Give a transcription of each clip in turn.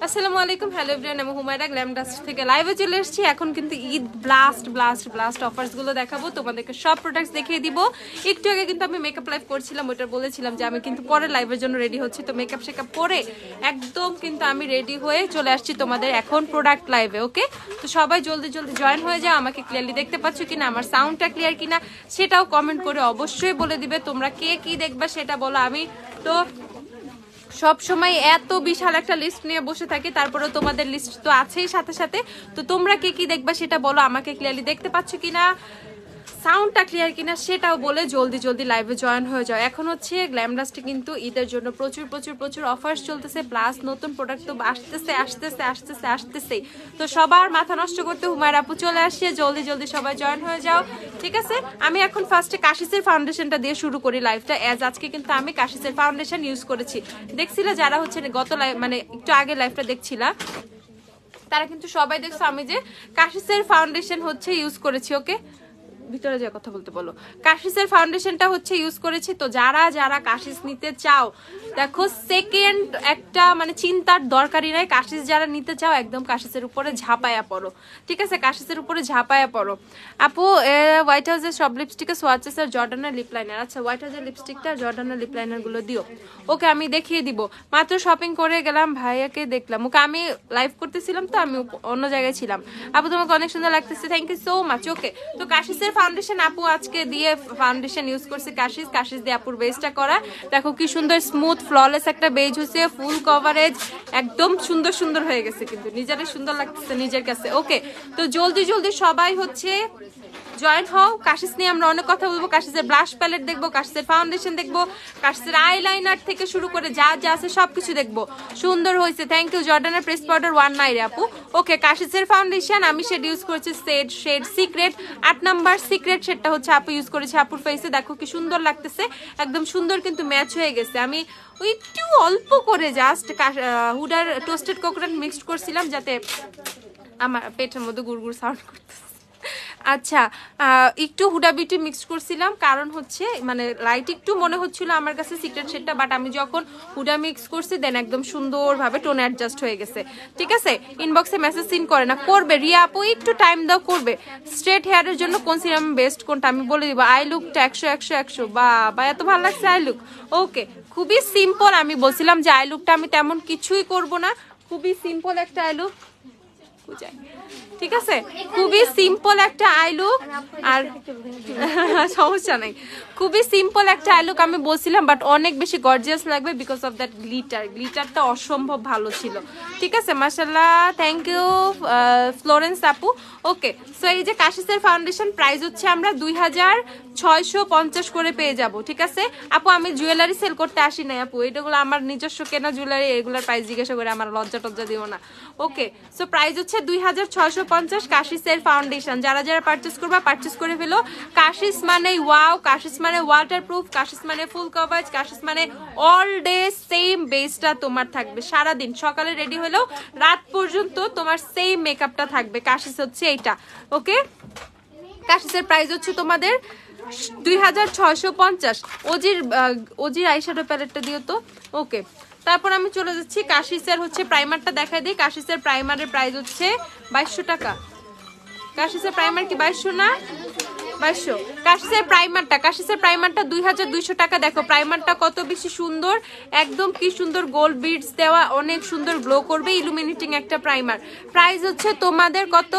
আসসালামু আলাইকুম, hello everyone, আমি হুমায়রা গ্ল্যামডাস্ট থেকে লাইভে চলে এসেছি। এখন কিন্তু ঈদ ব্লাস্ট ব্লাস্ট ব্লাস্ট অফার্সগুলো দেখাবো, তোমাদেরকে সব প্রোডাক্টস দেখিয়ে দিব। একটু আগে কিন্তু আমি মেকআপ লাইভ করছিলাম, ওটা বলেছিলাম যে আমি কিন্তু পরে লাইভের জন্য রেডি হচ্ছি। তো মেকআপ শেকআপ করে একদম কিন্তু আমি রেডি হয়ে চলে আসছি তোমাদের এখন প্রোডাক্ট লাইভে। ওকে, তো সবাই জলদি জলদি জয়েন হয়ে যাও। আমাকে ক্লিয়ারলি দেখতে পাচ্ছ কিনা, আমার সাউন্ডটা ক্লিয়ার কিনা সেটাও কমেন্ট করে অবশ্যই বলে দিবে। তোমরা কে কি দেখবা সেটা বলো। আমি তো সব সময় এত বিশাল একটা লিস্ট নিয়ে বসে থাকি, তারপরে তোমাদের লিস্ট তো আছেই সাথে সাথে। তো তোমরা কে কি দেখবা সেটা বলো, আমাকে ক্লিয়ারলি দেখতে পাচ্ছ কিনা, সাউন্ডটা ক্লিয়ার কিনা সেটাও বলে জলদি জলদি লাইভে জয়েন হয়ে যাও। এখন হচ্ছে গ্ল্যামডাস্টে কিন্তু ঈদের জন্য প্রচুর প্রচুর প্রচুর অফার্স চলতেছে, প্লাস নতুন প্রোডাক্ট তো আসতেছে আসতেছে আসতেছে আসতেছেই। তো সবার মাথা নষ্ট করতে হুমায়রা আপু চলে আসছে, জলদি জলদি সবাই জয়েন হয়ে যাও, ঠিক আছে। আমি এখন ফার্স্টে কাশিসের ফাউন্ডেশনটা দিয়ে শুরু করি লাইভটা। আজকে কিন্তু আমি কাশিসের ফাউন্ডেশন ইউজ করেছি। দেখছিলা যারা হচ্ছে গত লাইভ মানে একটু আগে লাইভটা দেখছিলা, তারা কিন্তু সবাই দেখছো আমি যে কাশিসের ফাউন্ডেশন হচ্ছে ইউজ করেছি। ওকে, ভিতরে যে কথা বলতে বলো, কাশিসের ফাউন্ডেশনটা হচ্ছে ইউজ করেছি। তো যারা যারা কাশিস নিতে চাও, দেখো সেকেন্ড একটা মানে চিন্তার দরকারই নাই। কাশিস যারা নিতে চাও একদম কাশিসের উপরে ঝাঁপায়া পড়ো, ঠিক আছে, কাশিসের উপরে ঝাঁপায়া পড়ো। আপু হোয়াইট হাউসের সব লিপস্টিকে সোয়াচেস আর জর্ডানের লিপ লাইনার। আচ্ছা, হোয়াইট হাউসের লিপস্টিকটা জর্ডানের লিপ লাইনার গুলো দিও। ওকে, আমি দেখিয়ে দিব। মাত্র শপিং করে গেলাম, ভাইয়াকে দেখলাম। ওকে, আমি লাইভ করতেছিলাম তো আমি অন্য জায়গায় ছিলাম। আপু তোমাকে অনেক সুন্দর লাগতেছে, থ্যাংক ইউ সো মাচ। ওকে, তো কাশিসের ফাউন্ডেশন আপু আজকে দিয়ে ফাউন্ডেশন ইউজ করছে কাশিস দিয়ে আপুর বেসটা করা। দেখো কি সুন্দর স্মুথ ফ্ললেস একটা বেজ হচ্ছে, ফুল কভারেজ, একদম সুন্দর সুন্দর হয়ে গেছে, কিন্তু নিজেরই সুন্দর লাগতেছে নিজের কাছে। ওকে, তো জলদি জলদি সবাই হচ্ছে জয়েন হও। কাশিস নিয়ে আমরা অনেক কথা বলবো, কাশিসের ব্লাশ প্যালেট দেখবো, কাশিসের ফাউন্ডেশন দেখবো, কাশিসের আইলাইনার থেকে শুরু করে যা যা আছে সবকিছু দেখবো। সুন্দর হয়েছে, থ্যাংক ইউ। জর্ডানের প্রেস পাউডার 1 নাই রে আপু। ওকে, কাশিসের ফাউন্ডেশন আমি শেড ইউজ করেছি শেড সিক্রেট 8 নাম্বার সিক্রেট শেডটা হচ্ছে আপু ইউজ করেছে আপুর ফেসে। দেখো কি সুন্দর লাগতেছে, একদম সুন্দর কিন্তু ম্যাচ হয়ে গেছে। আমি ওই একটু অল্প করে জাস্ট হুডার টোস্টেড কোকোনাট মিক্সড করছিলাম যাতে আমার পেটের মধ্যে গুড়গুড় সাউন্ড করতেছে। আচ্ছা, একটু হুডা বিউটি মিক্স করছিলাম, কারণ হচ্ছে মানে লাইট একটু মনে হচ্ছিল আমার কাছে সিক্রেট শেডটা, বাট আমি যখন হুডা মিক্স করছি দেন একদম সুন্দরভাবে টোন অ্যাডজাস্ট হয়ে গেছে, ঠিক আছে। ইনবক্সে মেসেজ সিন করে না, করবে রিয়া আপু, একটু টাইম দাও, করবে। স্ট্রেট হেয়ারের জন্য কোন সিরাম বেস্ট কোনটা আমি বলে দিব। আই লুকটা 100 100 100, বা এত ভালো লাগছে আই লুক। ওকে, খুবই সিম্পল। আমি বলছিলাম যে আই লুকটা আমি তেমন কিছুই করব না, খুবই সিম্পল একটা আই লুক, ঠিক আছে, খুবই সিম্পল একটা আই লুক। আর সমস্যা নাই, খুবই সিম্পল একটা আই লুক আমি বলছিলাম, বাট অনেক বেশি গর্জিয়াস লাগবে বিকজ অফ দ্যাট গ্লিটারটা অসম্ভব ভালো ছিল, ঠিক আছে। মাশাআল্লাহ, থ্যাংক ইউ ফ্লোরেন্স আপু। ওকে, সো এই যে কাশিসের ফাউন্ডেশন প্রাইস হচ্ছে আমরা 2650 করে পেয়ে যাব, ঠিক আছে আপু। আমি জুয়েলারি সেল করতে আসি নাই আপু, এটাগুলো আমার নিজস্ব কেনা জুয়েলারি, এগুলোর প্রাইস জিজ্ঞাসা করে আমার লজ্জা টজ্জা দিও না। ওকে, সো প্রাইস হচ্ছে 2650 কাশিসের ফাউন্ডেশন। যারা যারা পারচেস করবা পারচেস করে ফেলো। কাশিস মানে ওয়াও, কাশিস মানে ওয়াটারপ্রুফ, কাশিস মানে ফুল কভারেজ, কাশিস মানে অল ডে সেম বেসটা তোমার থাকবে সারাদিন, সকালে রেডি হলেও রাত পর্যন্ত তোমার সেম মেকআপটা থাকবে। কাশিস হচ্ছে এইটা। ওকে, কাশিসের প্রাইস হচ্ছে তোমাদের 2650। ওজির আইশ্যাডো প্যালেটটা দিও তো। ওকে, তারপর আমি চলে যাচ্ছি কাশিসের হচ্ছে প্রাইমারটা দেখাই দিই। কাশিসের প্রাইমারের প্রাইস হচ্ছে 2200 টাকা। কাশিসের প্রাইমার কি 2200 না? 2200। কাশিসের প্রাইমারটা 2200 টাকা। দেখো প্রাইমারটা কত বেশি সুন্দর, একদম কি সুন্দর গোল্ড বিডস দেওয়া, অনেক সুন্দর গ্লো করবে, ইলুমিনেটিং একটা প্রাইমার। প্রাইস হচ্ছে তোমাদের কত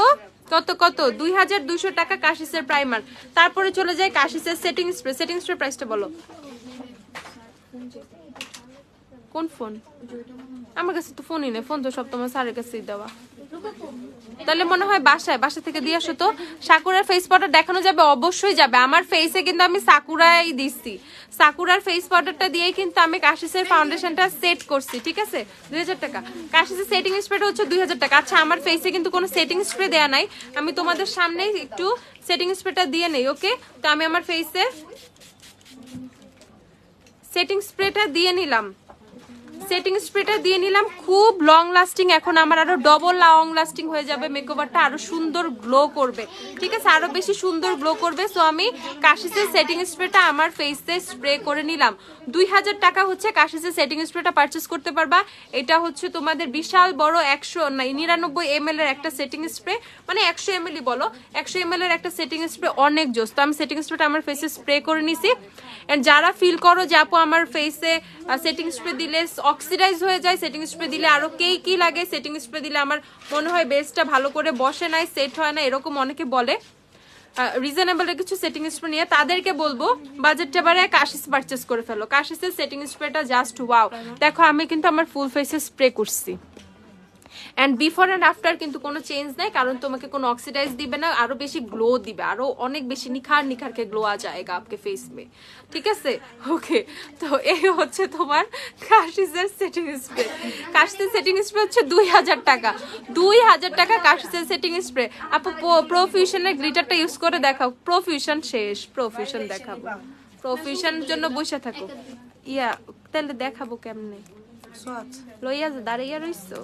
2200 টাকা কাশিসের প্রাইমার। তারপরে চলে যায় কাশিসের সেটিং স্প্রে প্রাইসটা বলো। কোন ফোন? আমার কাছে তো ফোনই নেই, ফোন তো সব তোমার স্যারের কাছেই দেওয়া। তাহলে মনে হয় বাসা থেকে দিয়ে আসো তো। সাকুরার ফেস পাউডার দেখানো যাবে? অবশ্যই যাবে। আমার ফেসে কিন্তু আমি সাকুরাই দিচ্ছি, সাকুরার ফেস পাউডারটা দিয়েই কিন্তু আমি কাশিসের ফাউন্ডেশনটা সেট করছি, ঠিক আছে। 2000 টাকা। কাশিসের সেটিং স্প্রেটা হচ্ছে 2000 টাকা। আচ্ছা, আমার ফেসে কিন্তু কোনো সেটিং স্প্রে দেয়া নাই, আমি তোমাদের সামনেই একটু সেটিং স্প্রেটা দিয়ে নেই। ওকে, তো আমি আমার ফেসে সেটিং স্প্রেটা দিয়ে নিলাম। সেটিং স্প্রেটা দিয়ে নিলাম, খুব লং লাস্টিং। এখন আমার আরো ডবল লং লাস্টিং হয়ে যাবে, মেকওভারটা আরো সুন্দর গ্লো করবে, ঠিক আছে, আরো বেশি সুন্দর গ্লো করবে। সো আমি কাশিসের সেটিং স্প্রেটা আমার ফেসে স্প্রে করে নিলাম। 2000 টাকা হচ্ছে কাশিসের সেটিং স্প্রেটা পারচেস করতে পারবা। এটা হচ্ছে তোমাদের বিশাল বড় 199 ml এর একটা সেটিং স্প্রে, মানে 100 ml বলো, 100 ml এর একটা সেটিং স্প্রে, অনেক জোস। তো আমি সেটিং স্প্রেটা আমার ফেসে স্প্রে করে নিছি। এন্ড যারা ফিল করো যে আপু আমার ফেসে সেটিং স্প্রে দিলে অক্সিডাইজ হয়ে যায়, সেটিং স্প্রে দিলে আরো কি লাগে, সেটিং স্প্রে দিলে আমার মনে হয় বেসটা ভালো করে বসে নাই, সেট হয় না, এরকম অনেকে বলে, রিজনেবল কিছু সেটিং স্প্রে নিয়ে, তাদেরকে বলবো বাজেটটা বাড়ে কাশিস পারচেস করে ফেলো। কাশিসের সেটিং স্প্রেটা জাস্ট ওয়াও। দেখো আমি কিন্তু আমার ফুল ফেসে স্প্রে করছি, এন্ড বিফোর এন্ড আফটার কিন্তু কোনো চেঞ্জ নাই, কারণ তোমাকে কোনো অক্সিডাইজ দিবে না, আরো বেশি গ্লো দিবে, আরো অনেক বেশি নিখার কে গ্লো আ যায়গা आपके फेस में, ঠিক আছে। ওকে, তো এই হচ্ছে তোমার কাশিসের সেটিং স্প্রে। কাশিসের সেটিং স্প্রে হচ্ছে 2000 টাকা, 2000 টাকা কাশিসের সেটিং স্প্রে। আপু প্রফিউশনের গ্লিটারটা ইউজ করে দেখাও। প্রফিউশন শেষ, প্রফিউশন দেখাবো, প্রফিউশনের জন্য বসে থাকো। ইয়া তাহলে দেখাবো কেমনে, লইয়া দাঁড়িয়ে রইছো।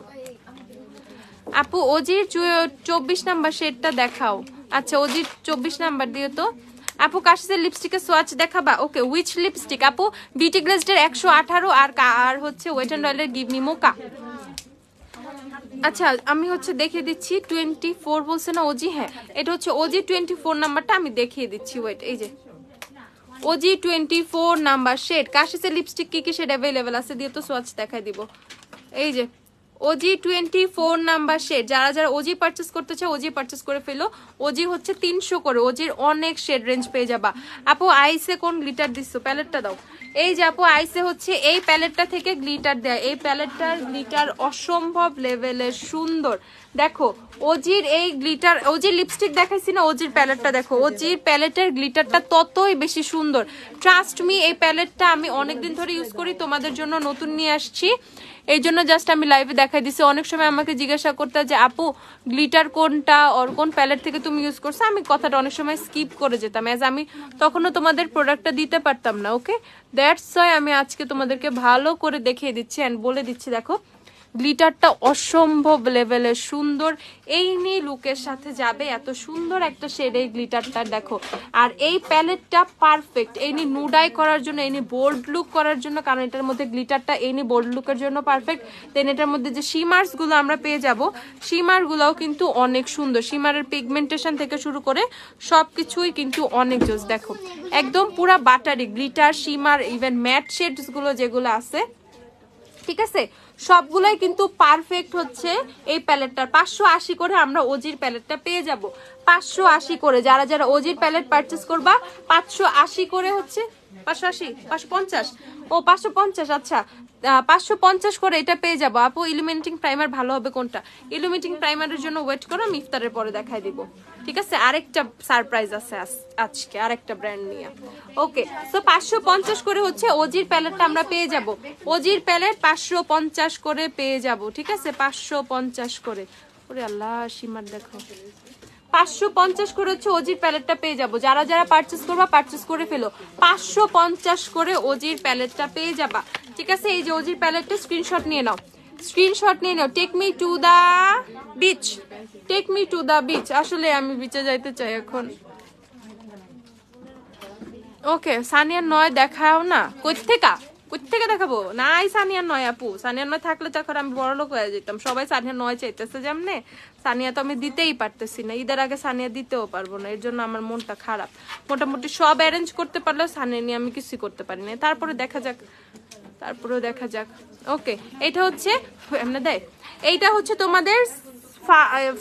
আপু ওজির 24 নাম্বার শেডটা দেখাও। আচ্ছা ওজির 24 নাম্বার দিও তো। আপু কাশিসের লিপস্টিকের সোয়াচ দেখাবা? ওকে, উইচ লিপস্টিক আপু? বিউটি গ্লেজডের 118 আর হচ্ছে ওয়েট এন্ড অয়েলের গিভ মি মোকা। আচ্ছা আমি হচ্ছে দেখিয়ে দিচ্ছি, 24 বলছে না ওজি? হ্যাঁ এটা হচ্ছে ওজি 24 নাম্বারটা, আমি দেখিয়ে দিচ্ছি, ওয়েট, এই যে ওজি 24 নাম্বার শেড। কাশিসের লিপস্টিক কি শেড অ্যাভেলেবেল আছে দিয়ে তো সোয়াচ দেখাই দিব। এই যে ওজি 24 নাম্বার শেড, যারা ওজি পারচেস করতে চাও ওজি পারচেস করে ফেলো। ওজি হচ্ছে 300 করে, ওজির অনেক শেড রেঞ্জ পেয়ে যাবা। আপু আইসে কোন গ্লিটার দিচ্ছো? প্যালেটটা দাও। এই যে আপু আইসে হচ্ছে এই প্যালেটটা থেকে গ্লিটার দেয়, এই প্যালেটটার গ্লিটার অসম্ভব লেভেলের সুন্দর। দেখো ওজির এই গ্লিটার, ওজির লিপস্টিক দেখাইছি না, ওজির প্যালেটটা দেখো, ওজির প্যালেটের গ্লিটারটা ততই বেশি সুন্দর। ট্রাস্ট মি, এই প্যালেটটা আমি অনেকদিন ধরে ইউজ করি, তোমাদের জন্য নতুন নিয়ে আসছি, এই জন্য জাস্ট আমি লাইভে দেখাই দিছি। অনেক সময় আমাকে জিজ্ঞাসা করতে যে আপু গ্লিটার কোনটা আর কোন প্যালেট থেকে তুমি ইউজ করছো, আমি কথাটা অনেক সময় স্কিপ করে যেতাম, এজ আমি তখনও তোমাদের প্রোডাক্টটা দিতে পারতাম না। ওকে, দ্যাটস ওয়াই আমি আজকে তোমাদেরকে ভালো করে দেখিয়ে দিচ্ছি এন্ড বলে দিচ্ছি। দেখো গ্লিটারটা অসম্ভব লেভেলের সুন্দর, এই নিয়ে লুকের সাথে যাবে, এত সুন্দর একটা শেড এই গ্লিটারটা। দেখো আর এই প্যালেটটা পারফেক্ট এই নিয়ে নুডাই করার জন্য, এই নিয়ে বোল্ড লুক করার জন্য, কারণ এটার মধ্যে গ্লিটারটা এই নিয়ে বোল্ড লুকের জন্য পারফেক্ট। দেন এটার মধ্যে যে শিমার্স গুলো আমরা পেয়ে যাব, শিমার গুলাও কিন্তু অনেক সুন্দর, শিমারের পিগমেন্টেশন থেকে শুরু করে সবকিছুই কিন্তু অনেক জোস। দেখো একদম পুরা buttery glitter, shimmer, even matte shades গুলো যেগুলো আছে, ঠিক আছে, সবগুলাই কিন্তু পারফেক্ট হচ্ছে এই প্যালেটটার। 580 করে আমরা ওজির প্যালেটটা পেয়ে যাব, 580 করে। যারা ওজির প্যালেট পারচেস করবা 580 করে হচ্ছে, 580 550, ও 550, আচ্ছা 550 করে এটা পেয়ে যাবো। আপু ইলুমিনেটিং প্রাইমার ভালো হবে কোনটা? ইলুমিনেটিং প্রাইমারের জন্য ওয়েট করো, আমি ইফতারের পরে দেখাই দিব, ঠিক আছে। আরেকটা সারপ্রাইজ আছে আজকে, আরেকটা ব্র্যান্ড নিয়ে। ওকে, সো 550 করে হচ্ছে ওজির প্যালেটটা আমরা পেয়ে যাব। ওজির প্যালেট 550 করে পেয়ে যাব, ঠিক আছে, 550 করে। ওরে আল্লাহ, সীমার দেখো 550 করে হচ্ছে ওজির প্যালেটটা পেয়ে যাব। যারা পারচেস করবা পারচেস করে ফেলো, 550 করে ওজির প্যালেটটা পেয়ে যাবা, ঠিক আছে। এই যে ওজির প্যালেটটা স্ক্রিনশট নিয়ে নাও, স্ক্রিনশট নিয়ে নাও। Take me to the beach, take me to the beach. আসলে আমি বিচে যাইতে চাই এখন। ওকে, সানিয়ার 9 দেখাও না, কই থেকে দেখাবো? নাই সানিয়ার 9 আপু, সানিয়ার 9 থাকলে তো এখন আমি বড় লোক হয়ে যেতাম। সবাই সানিয়ার 9 চাইতেছে যেমনে, সানিয়া তো আমি দিতেই পারতেছি না, ঈদের আগে সানিয়া দিতেও পারবো না, এর জন্য আমার মনটা খারাপ। মোটামুটি সব অ্যারেঞ্জ করতে পারলেও সানিয়া নিয়ে আমি কিছু করতে পারি না। তারপরেও দেখা যাক। ওকে, এটা হচ্ছে এমনি দেয়, এইটা হচ্ছে তোমাদের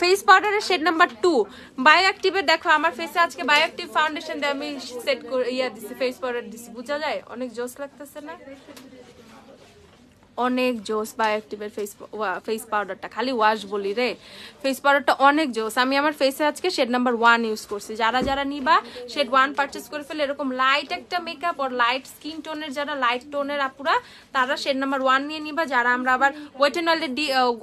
ফেস পাউডারের শেড নাম্বার 2 বায়োঅ্যাক্টিভের। দেখো আমার ফেসে আজকে বায়োঅ্যাক্টিভ ফাউন্ডেশন দিয়ে আমি সেট করে দিছি, ফেস পাউডার দিছি, বোঝা যায়? অনেক জোস লাগতেছে না? অনেক জোস বায়োঅ্যাক্টিভের ফেস পাউডারটা, খালি ওয়াশ বলি রে, ফেস পাউডারটা অনেক জোস। আমি আমার ফেসে আজকে শেড নাম্বার 1 ইউজ করছি। যারা নিবা শেড 1 পারচেস করে ফেলে, এরকম লাইট একটা মেকআপ আর লাইট স্কিন টোনের, যারা লাইট টোনের আপুরা তারা শেড নাম্বার 1 নিয়ে নিবা। যারা আমরা আবার ওয়েট এন্ড অয়েলের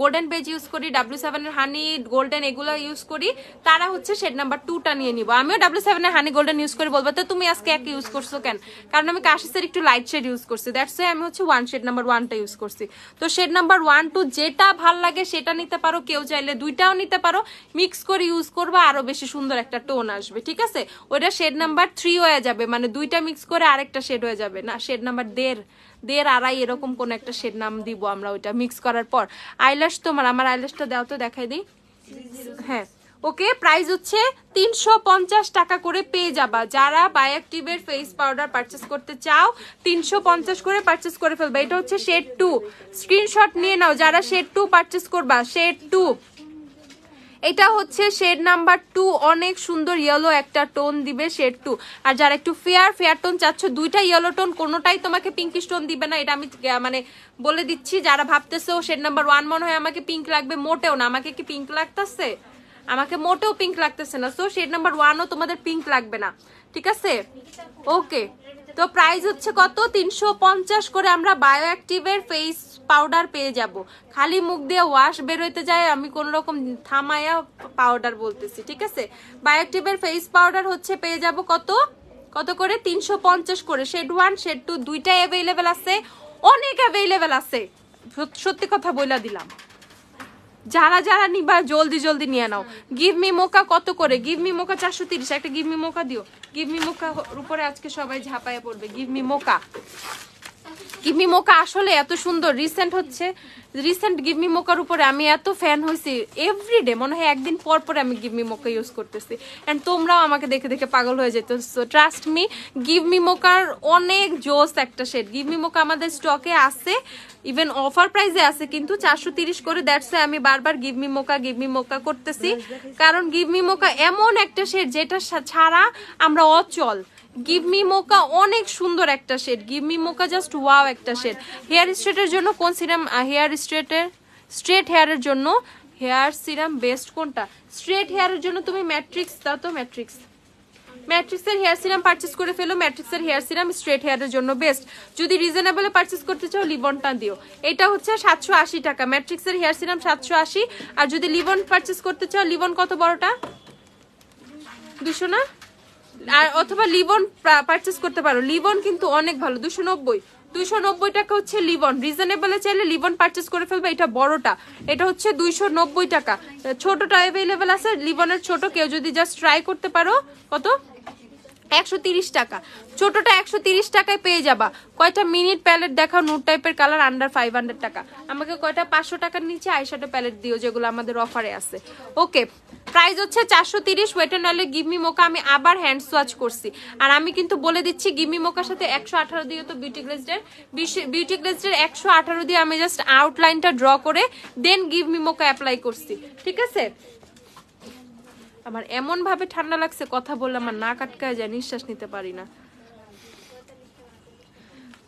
গোল্ডেন বেজ ইউজ করি, W7 এর হানি গোল্ডেন এগুলো ইউজ করি, তারা হচ্ছে শেড নাম্বার 2টা নিয়ে নিবো। আমিও W7 এর হানি গোল্ডেন ইউজ করি। বলবো তো তুমি আজকে এক ইউজ করছো কেন? কারণ আমি কাশিসের একটু লাইট শেড ইউজ করছি, দ্যাটস ওয়াই আমি হচ্ছে 1 শেড নাম্বার 1টা ইউজ করছি। তো শেড নাম্বার 1 2 যেটা ভাল লাগে সেটা নিতে পারো, কেউ চাইলে দুইটাও নিতে পারো, মিক্স করে ইউজ করবা, আরো বেশি সুন্দর একটা টোন আসবে, ঠিক আছে। ওইটা শেড নাম্বার 3 হয়ে যাবে, মানে দুইটা মিক্স করে আরেকটা শেড হয়ে যাবে, না শেড নাম্বার 1.5 আড়াই এরকম কোন একটা শেড নাম দিব আমরা ওইটা মিক্স করার পর। আইল্যাশ তোমার, আমার আইল্যাশটা দাও তো দেখাই দিই। হ্যাঁ ওকে, প্রাইস হচ্ছে 350 টাকা করে পেয়ে যাবা। যারা বায়োঅ্যাক্টিভের ফেস পাউডার পারচেস করতে চাও 350 করে পারচেস করে ফেলবা। এটা হচ্ছে শেড 2, স্ক্রিনশট নিয়ে নাও যারা শেড 2 পারচেস করবা। শেড 2, এটা হচ্ছে শেড নাম্বার 2, অনেক সুন্দর ইয়েলো একটা টোন দিবে শেড 2। আর যারা একটু ফেয়ার টোন চাচ্ছ, দুইটা ইয়েলো টোন, কোনোটাই তোমাকে পিঙ্কিশ টোন দিবে না, এটা আমি মানে বলে দিচ্ছি। যারা ভাবতেছো শেড নাম্বার 1 মনে হয় আমাকে পিঙ্ক লাগবে, মোটেও না। আমাকে কি পিঙ্ক লাগতেছে? আমাকে মোটেও পিঙ্ক লাগতেছে না। সো শেড নাম্বার 1ও তোমাদের পিঙ্ক লাগবে না, ঠিক আছে। ওকে, তো প্রাইস হচ্ছে কত? 350 করে আমরা বায়োঅ্যাক্টিভের ফেস পাউডার পেয়ে যাব। খালি মুখ দিয়ে ওয়াশ বের হইতে যায়, আমি কোন রকম থামায়া পাউডার বলতেছি, ঠিক আছে। বায়োঅ্যাক্টিভের ফেস পাউডার হচ্ছে পেয়ে যাব কত করে? 350 করে। শেড 1 শেড 2 দুইটাই অ্যাভেলেবেল আছে, অনেক অ্যাভেলেবেল আছে, সত্যি কথা বইলা দিলাম। যারা যারা নিবা জলদি নিয়ে নাও। গিভ মি মোকা কত করে? গিভ মি মোকা 430। একটা গিভ মি মোকা দিও। গিভ মি মোকা উপরে আজকে সবাই ঝাঁপায় পড়বে। Give me mocha, give me মোকা আসলে এত সুন্দর, রিসেন্ট গিভ মি মোকার উপরে আমি এত ফ্যান হয়েছি। এভরিডে মনে হয় একদিন পর পর আমি গিভ মি মোকা ইউজ করতেছি, এন্ড তোমরাও আমাকে দেখে দেখে পাগল হয়ে যেত। So trust me, give me মোকার অনেক জোস একটা শেড। গিভ মি মোকা আমাদের স্টকে আছে, ইভেন অফার প্রাইসে আছে কিন্তু 430 করে। দ্যাটস আমি বারবার গিভ মি মোকা করতেছি, কারণ গিভ মি মোকা এমন একটা শেড যেটা ছাড়া আমরা অচল। গিভ মি মোকা অনেক সুন্দর একটা শেড। গিভ মি মোকা জাস্ট ওয়াও একটা শেড। হেয়ার স্ট্রেটের জন্য কোন সিরাম? স্ট্রেট হেয়ারের জন্য হেয়ার সিরাম বেস্ট কোনটা? স্ট্রেট হেয়ারের জন্য তুমি ম্যাট্রিক্স দাও তো, ম্যাট্রিক্সের হেয়ার সিরাম পারচেস করে ফেলো। ম্যাট্রিক্সের হেয়ার সিরাম স্ট্রেট হেয়ারের জন্য বেস্ট। যদি রিজনেবলে পারচেস করতে চাও লিভনটা দিও, এটা হচ্ছে 780 টাকা। ম্যাট্রিক্সের হেয়ার সিরাম 780। আর যদি লিভন পারচেস করতে চাও, লিভন কত বড়টা? 200 না? আর অথবা লিভন পারচেস করতে পারো, লিভন কিন্তু অনেক ভালো। 290 টাকা হচ্ছে লিভন। রিজনেবলে চাইলে লিভন পারচেস করে ফেলবে। এটা বড়টা, এটা হচ্ছে 290 টাকা। ছোটটা অ্যাভেলেবেল আছে, লিভনের ছোট, কেউ যদি জাস্ট ট্রাই করতে পারো। কত? 130 টাকা। ছোটটা 130 টাকায় পেয়ে যাবা। কয়টা মিনিট প্যালেট দেখাও, নুট টাইপের কালার, আন্ডার 500 টাকা। আমাকে কয়টা 500 টাকার নিচে আইশ্যাডো প্যালেট দিও যেগুলো আমাদের অফারে আছে। ওকে, প্রাইস হচ্ছে 430। ওয়েট এন্ড অয়েলের গিভ মি মোকা আমি আবার হ্যান্ড সোয়াচ করছি। আর আমি কিন্তু বলে দিচ্ছি, গিভ মি মোকার সাথে 118 দিও তো বিউটি গ্লেজডের 118 দিয়ে আমি জাস্ট আউটলাইনটা ড্র করে দেন গিভ মি মোকা অ্যাপ্লাই করছি, ঠিক আছে। আমার এমন ভাবে ঠান্ডা লাগছে, কথা বললে আমার নাক আটকায় যায়, নিঃশ্বাস নিতে পারি না।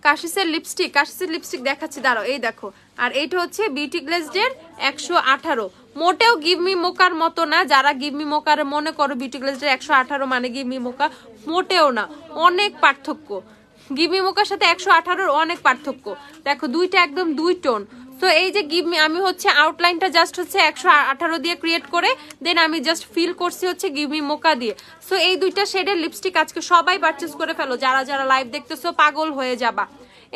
কাশিসের লিপস্টিক দেখাচ্ছি, দাঁড়াও, এই দেখো। আর এইটা হচ্ছে বিউটি গ্লেজডের 118। মোটেও গিভ মি মোকার মতো না। যারা গিভ মি মোকার মনে করো বিউটি গ্লেজডের 118 মানে গিভ মি মোকা, মোটেও না, অনেক পার্থক্য। গিভ মি মোকার সাথে 118 অনেক পার্থক্য। দেখো দুইটা একদম দুই টোন। তো এই যে গিভ মি, আমি হচ্ছে আউটলাইনটা জাস্ট হচ্ছে 118 দিয়ে ক্রিয়েট করে দেন আমি জাস্ট ফিল করছি হচ্ছে গিভ মি মোকা দিয়ে। সো এই দুইটা শেডের লিপস্টিক আজকে সবাই পারচেস করে ফেলো। যারা যারা লাইভ দেখতেছো পাগল হয়ে যাবা।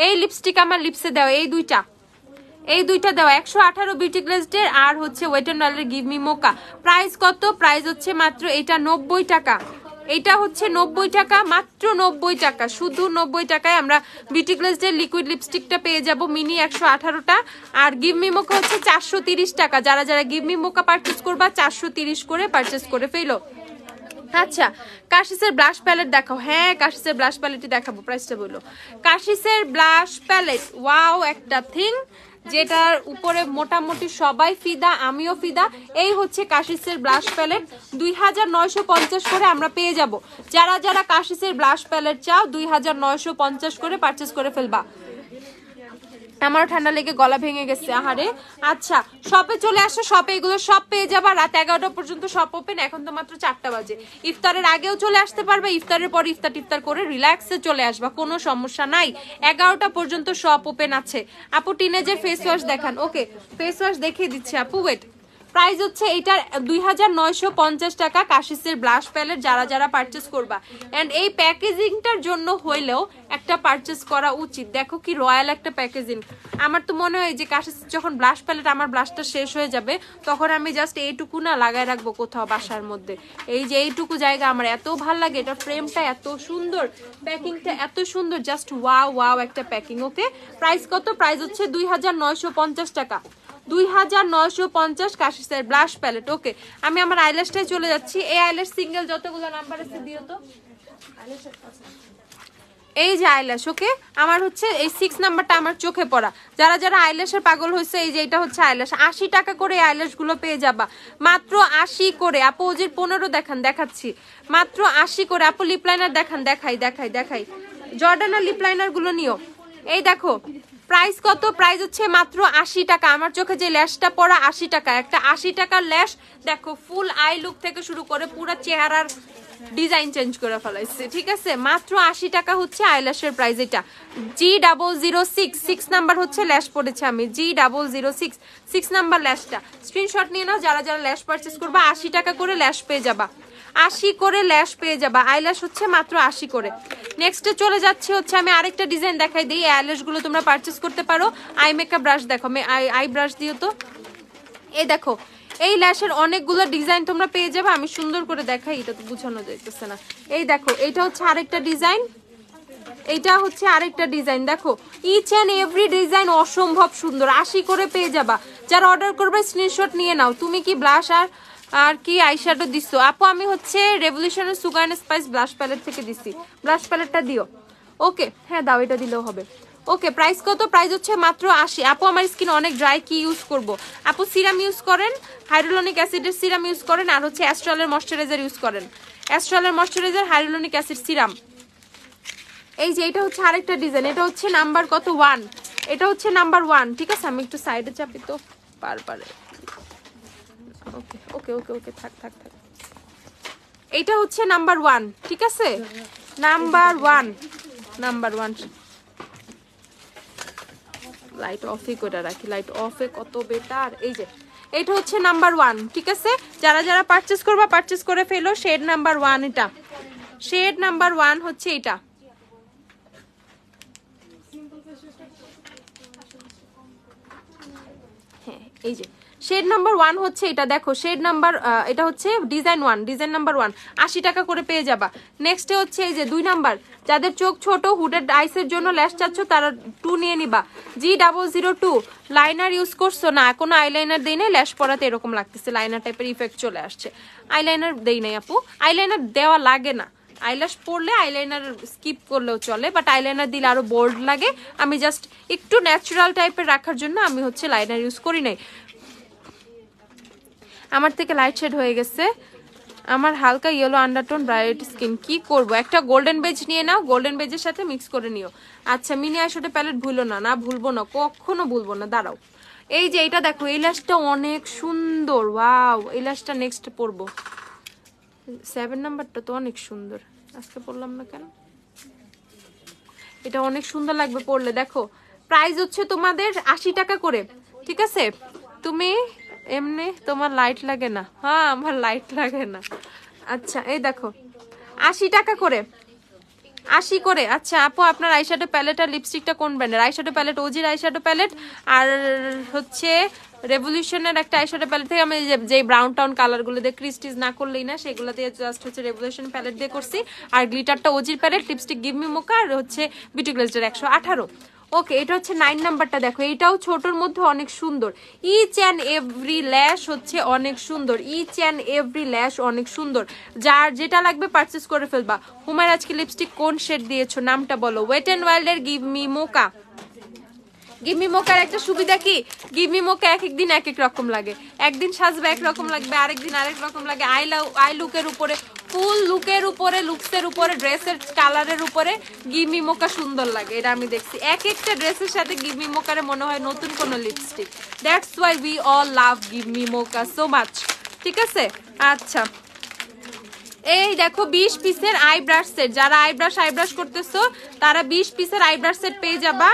এই লিপস্টিক আমার লিপসে দাও, এই দুইটা দাও। 118 বিউটি গ্লেজডের আর হচ্ছে ওয়েট এন্ড অয়েলের গিভ মি মোকা। প্রাইস কত? প্রাইস হচ্ছে মাত্র এটা 90 টাকা। এটা হচ্ছে 90 টাকা, মাত্র 90 টাকা, শুধু 90 টাকায় আমরা বিউটি গ্লেজডের লিকুইড লিপস্টিকটা পেয়ে যাব মিনি 118টা। আর গিভ মি মোকা হচ্ছে 430 টাকা। যারা যারা গিভ মি মোকা পারচেস করবা 430 করে পারচেস করে ফেলো। আচ্ছা, কাশিসের ব্লাশ প্যালেট দেখাও। হ্যাঁ, কাশিসের ব্লাশ প্যালেটই দেখাবো, প্রাইসটা বলো। কাশিসের ব্লাশ প্যালেট ওয়াও একটা থিং, যেটার উপরে মোটামুটি সবাই ফিদা, আমিও ফিদা। এই হচ্ছে কাশিসের ব্লাশ প্যালেট, 2950 করে আমরা পেয়ে যাব। যারা যারা কাশিসের ব্লাশ প্যালেট চাও 2950 করে পারচেস করে ফেলবা। আমারও ঠান্ডা লেগে গলা ভেঙে গেছে, আহারে। আচ্ছা, শপে চলে আসো, শপে এগুলো সব পেয়ে যাবা। রাত 11টা পর্যন্ত শপ ওপেন, এখন তো মাত্র 4টা বাজে। ইফতারের আগেও চলে আসতে পারবে, ইফতারের পর ইফতার করে রিল্যাক্সে চলে আসবা, কোনো সমস্যা নাই। 11টা পর্যন্ত শপ ওপেন আছে। আপু টিনেজের ফেস ওয়াশ দেখান। ওকে, ফেস ওয়াশ দেখিয়ে দিচ্ছি আপু, ওয়েট। প্রাইস হচ্ছে এটার 2950 টাকা কাশিসের ব্লাশ প্যালেট যারা যারা পারচেস করবা। এন্ড এই প্যাকেজিংটার জন্য হইলেও একটা পারচেস করা উচিত। দেখো কি রয়্যাল একটা প্যাকেজিং। আমার তো মনে হয় যে কাশিস যখন ব্লাশ প্যালেট আমার ব্লাশটা শেষ হয়ে যাবে তখন আমি জাস্ট এইটুকু না লাগায় রাখবো কোথাও বাসার মধ্যে। এই যে এইটুকু জায়গা আমার এত ভাল লাগে, এটা ফ্রেমটা এত সুন্দর, প্যাকিংটা এত সুন্দর, জাস্ট ওয়াও ওয়াও একটা প্যাকিং। ওকে, প্রাইস কত? প্রাইস হচ্ছে 2950 টাকা, 2950 কাশিসের ব্লাশ প্যালেট। ওকে, আমি আমার আইল্যাশটাই চলে যাচ্ছি। এই আইল্যাশ সিঙ্গেল যতগুলো নাম্বার আছে দিও তো। এই যে আইল্যাশ, ওকে, আমার হচ্ছে এই 6 নাম্বারটা আমার চোখে পড়া। যারা যারা আইল্যাশের পাগল হয়েছে, এই যে এটা হচ্ছে আইল্যাশ, 80 টাকা করে আইল্যাশ গুলো পেয়ে যাবা, মাত্র 80 করে। আপু ওজির 15 দেখান, দেখাচ্ছি, মাত্র 80 করে। আপু লিপ লাইনার দেখান, দেখাই দেখাই দেখাই, জর্ডানার লিপ লাইনার গুলো নিও। এই দেখো প্রাইস কত? প্রাইস হচ্ছে মাত্র 80 টাকা। আমার চোখে যে ল্যাশটা পড়া 80 টাকা, একটা 80 টাকার ল্যাশ দেখো, ফুল আই লুক থেকে শুরু করে পুরো চেহারার ডিজাইন চেঞ্জ করে ফেলাইছে। ঠিক আছে, মাত্র 80 টাকা হচ্ছে আইল্যাশের প্রাইস। এটা G006 6 নাম্বার হচ্ছে ল্যাশ পড়েছে আমি, G006 6 নাম্বার ল্যাশটা স্ক্রিনশট নিয়ে নাও। যারা যারা ল্যাশ পারচেস করবা 80 টাকা করে ল্যাশ পেয়ে যাবা, 80 করে ল্যাশ পেয়ে যাবা। আইল্যাশ হচ্ছে মাত্র 80 করে। নেক্সটে চলে যাচ্ছে হচ্ছে, আমি আরেকটা ডিজাইন দেখাই দিই। এই আইল্যাশ গুলো তোমরা পারচেস করতে পারো। আই মেকআপ ব্রাশ দেখো, আই ব্রাশ দিও তো। এই দেখো এই ল্যাশের অনেকগুলো ডিজাইন তোমরা পেয়ে যাবে। আমি সুন্দর করে দেখাই, এটা তো বোঝানো যাইতেছে না। এই দেখো এটা হচ্ছে আরেকটা ডিজাইন, এইটা হচ্ছে আরেকটা ডিজাইন। দেখো ইচ এন্ড এভরি ডিজাইন অসম্ভব সুন্দর, 80 করে পেয়ে যাবা। যারা অর্ডার করবে স্ক্রিনশট নিয়ে নাও। তুমি কি ব্লাশ আর কি আইশ্যাডো দিছো? আপু আমি হচ্ছে রেভলিউশনের sugar and spice blush palette থেকে দিছি, ব্লাশ প্যালেটটা দিও। ওকে, হ্যাঁ দাও, এটা দিলেও হবে। ওকে, প্রাইস কত? প্রাইস হচ্ছে মাত্র 80। আপু আমার স্কিন অনেক ড্রাই, কি ইউজ করব? আপু সিরাম ইউজ করেন, হাইড্রোলনিক অ্যাসিডের সিরাম ইউজ করেন, আর হচ্ছে অ্যাস্ট্রালের ময়শ্চারাইজার ইউজ করেন। অ্যাস্ট্রালের ময়শ্চারাইজার, হাইড্রোলনিক অ্যাসিড, সিরাম। এই যে এটা হচ্ছে আরেকটা ডিজাইন, এটা হচ্ছে নাম্বার কত? 1। এটা হচ্ছে নাম্বার 1। ঠিক আছে, আমি একটু সাইডে চাপি তো বারবার। ওকে ওকে ওকে ওকে, থাক থাক থাক। এইটা হচ্ছে নাম্বার 1। ঠিক আছে, নাম্বার 1, নাম্বার 1। লাইট অফই করে রাখি, লাইট অফে কত বেটার। এই যে এটা হচ্ছে নাম্বার 1। ঠিক আছে, যারা যারা পারচেস করবা পারচেস করে ফেলো। শেড নাম্বার 1, এটা শেড নাম্বার 1 হচ্ছে এটা। হ্যাঁ, এই যে শেড নাম্বার 1 হচ্ছে এটা। দেখো শেড নাম্বার, এটা হচ্ছে ডিজাইন 1, ডিজাইন নাম্বার 1, 80 টাকা করে পেয়ে যাবা। নেক্সটে হচ্ছে এই যে 2 নাম্বার, যাদের চোখ ছোট, হুডেড আইসের জন্য ল্যাশ চাচ্ছ তারা 2 নিয়ে নিবা। G002 লাইনার ইউজ করছো না? কোনো আইলাইনার দেই নাই, ল্যাশ পরাতে এরকম লাগতেছে, লাইনার টাইপের ইফেক্ট চলে আসছে। আইলাইনার দেই নাই আপু, আইলাইনার দেওয়া লাগে না। আইল্যাশ পরলে আইলাইনার স্কিপ করলেও চলে, বাট আইলাইনার দিলে আরো বোল্ড লাগে। আমি জাস্ট একটু ন্যাচারাল টাইপের রাখার জন্য আমি হচ্ছে লাইনার ইউজ করি নাই। আমার থেকে লাইট শেড হয়ে গেছে, আমার হালকা ইয়েলো আন্ডারটোন, ব্রাইট স্কিন, কি করব? একটা গোল্ডেন বেজ নিয়ে নাও, গোল্ডেন বেজের সাথে মিক্স করে নিও। আচ্ছা, মিনি আইশ্যাডো প্যালেট ভুলো না। না ভুলবো না, কখনো ভুলবো না। দাঁড়াও, এই যে এটা দেখো, এই ল্যাশটা অনেক সুন্দর, ওয়াও। এই ল্যাশটা নেক্সট পরবো। 7 নাম্বারটা তো অনেক সুন্দর, আজকে পরলাম না কেন? এটা অনেক সুন্দর লাগবে পরলে। দেখো প্রাইস হচ্ছে তোমাদের 80 টাকা করে। ঠিক আছে, তুমি এমনি তোমার লাইট লাগে না? হ্যাঁ, আমার লাইট লাগে না। আচ্ছা, এই দেখো 80 টাকা করে, 80 করে। আচ্ছা আপু, আপনার আইশ্যাডো প্যালেট আর লিপস্টিকটা কোন ব্র্যান্ডের? আইশ্যাডো প্যালেট ওজির আইশ্যাডো প্যালেট, আর হচ্ছে রেভলিউশনের একটা আইশ্যাডো প্যালেট থেকে আমি যে ব্রাউন টাউন কালারগুলো দিয়ে ক্রিস্টিজ না করলেই না, সেগুলো দিয়ে জাস্ট হচ্ছে রেভলিউশন প্যালেট দিয়ে করছি। আর গ্লিটারটা ওজির প্যালেট, লিপস্টিক গিভ মি মোকা, আর হচ্ছে বিউটি গ্লেজের 118। ওকে, এটা হচ্ছে 9 নাম্বারটা। দেখো এটাও ছোটর মধ্যে অনেক সুন্দর। ইচ অ্যান্ড এভরি ল্যাশ হচ্ছে অনেক সুন্দর, ইচ অ্যান্ড এভরি ল্যাশ অনেক সুন্দর। যার যেটা লাগবে পারচেস করে ফেলবা। হুমায়রা আজকে লিপস্টিক কোন শেড দিয়েছো, নামটা বলো? ওয়েট অ্যান্ড ওয়াইল্ডের give me mocha. Give me মোকার একটা সুবিধা কি, গিভ মি মোকা এক এক দিন এক এক রকম লাগে। একদিন সাজবে এক রকম লাগবে, আরেকদিন আরেক রকম লাগে। আই লুকের উপরে, ফুল লুকের উপরে, লুকসের উপরে, ড্রেসের কালারের উপরে গিভ মি মোকা সুন্দর লাগে। এটা আমি দেখছি, এক একটা ড্রেসের সাথে গিভ মি মোকারে মনে হয় নতুন কোনো lipstick. That's why we all love give me mocha so much. ঠিক আছে, আচ্ছা এই দেখো 20 পিসের আইব্রাশ সেট, যারা আইব্রাশ করতেছো তারা 20 পিসের আইব্রাশ সেট পেয়ে যাবা।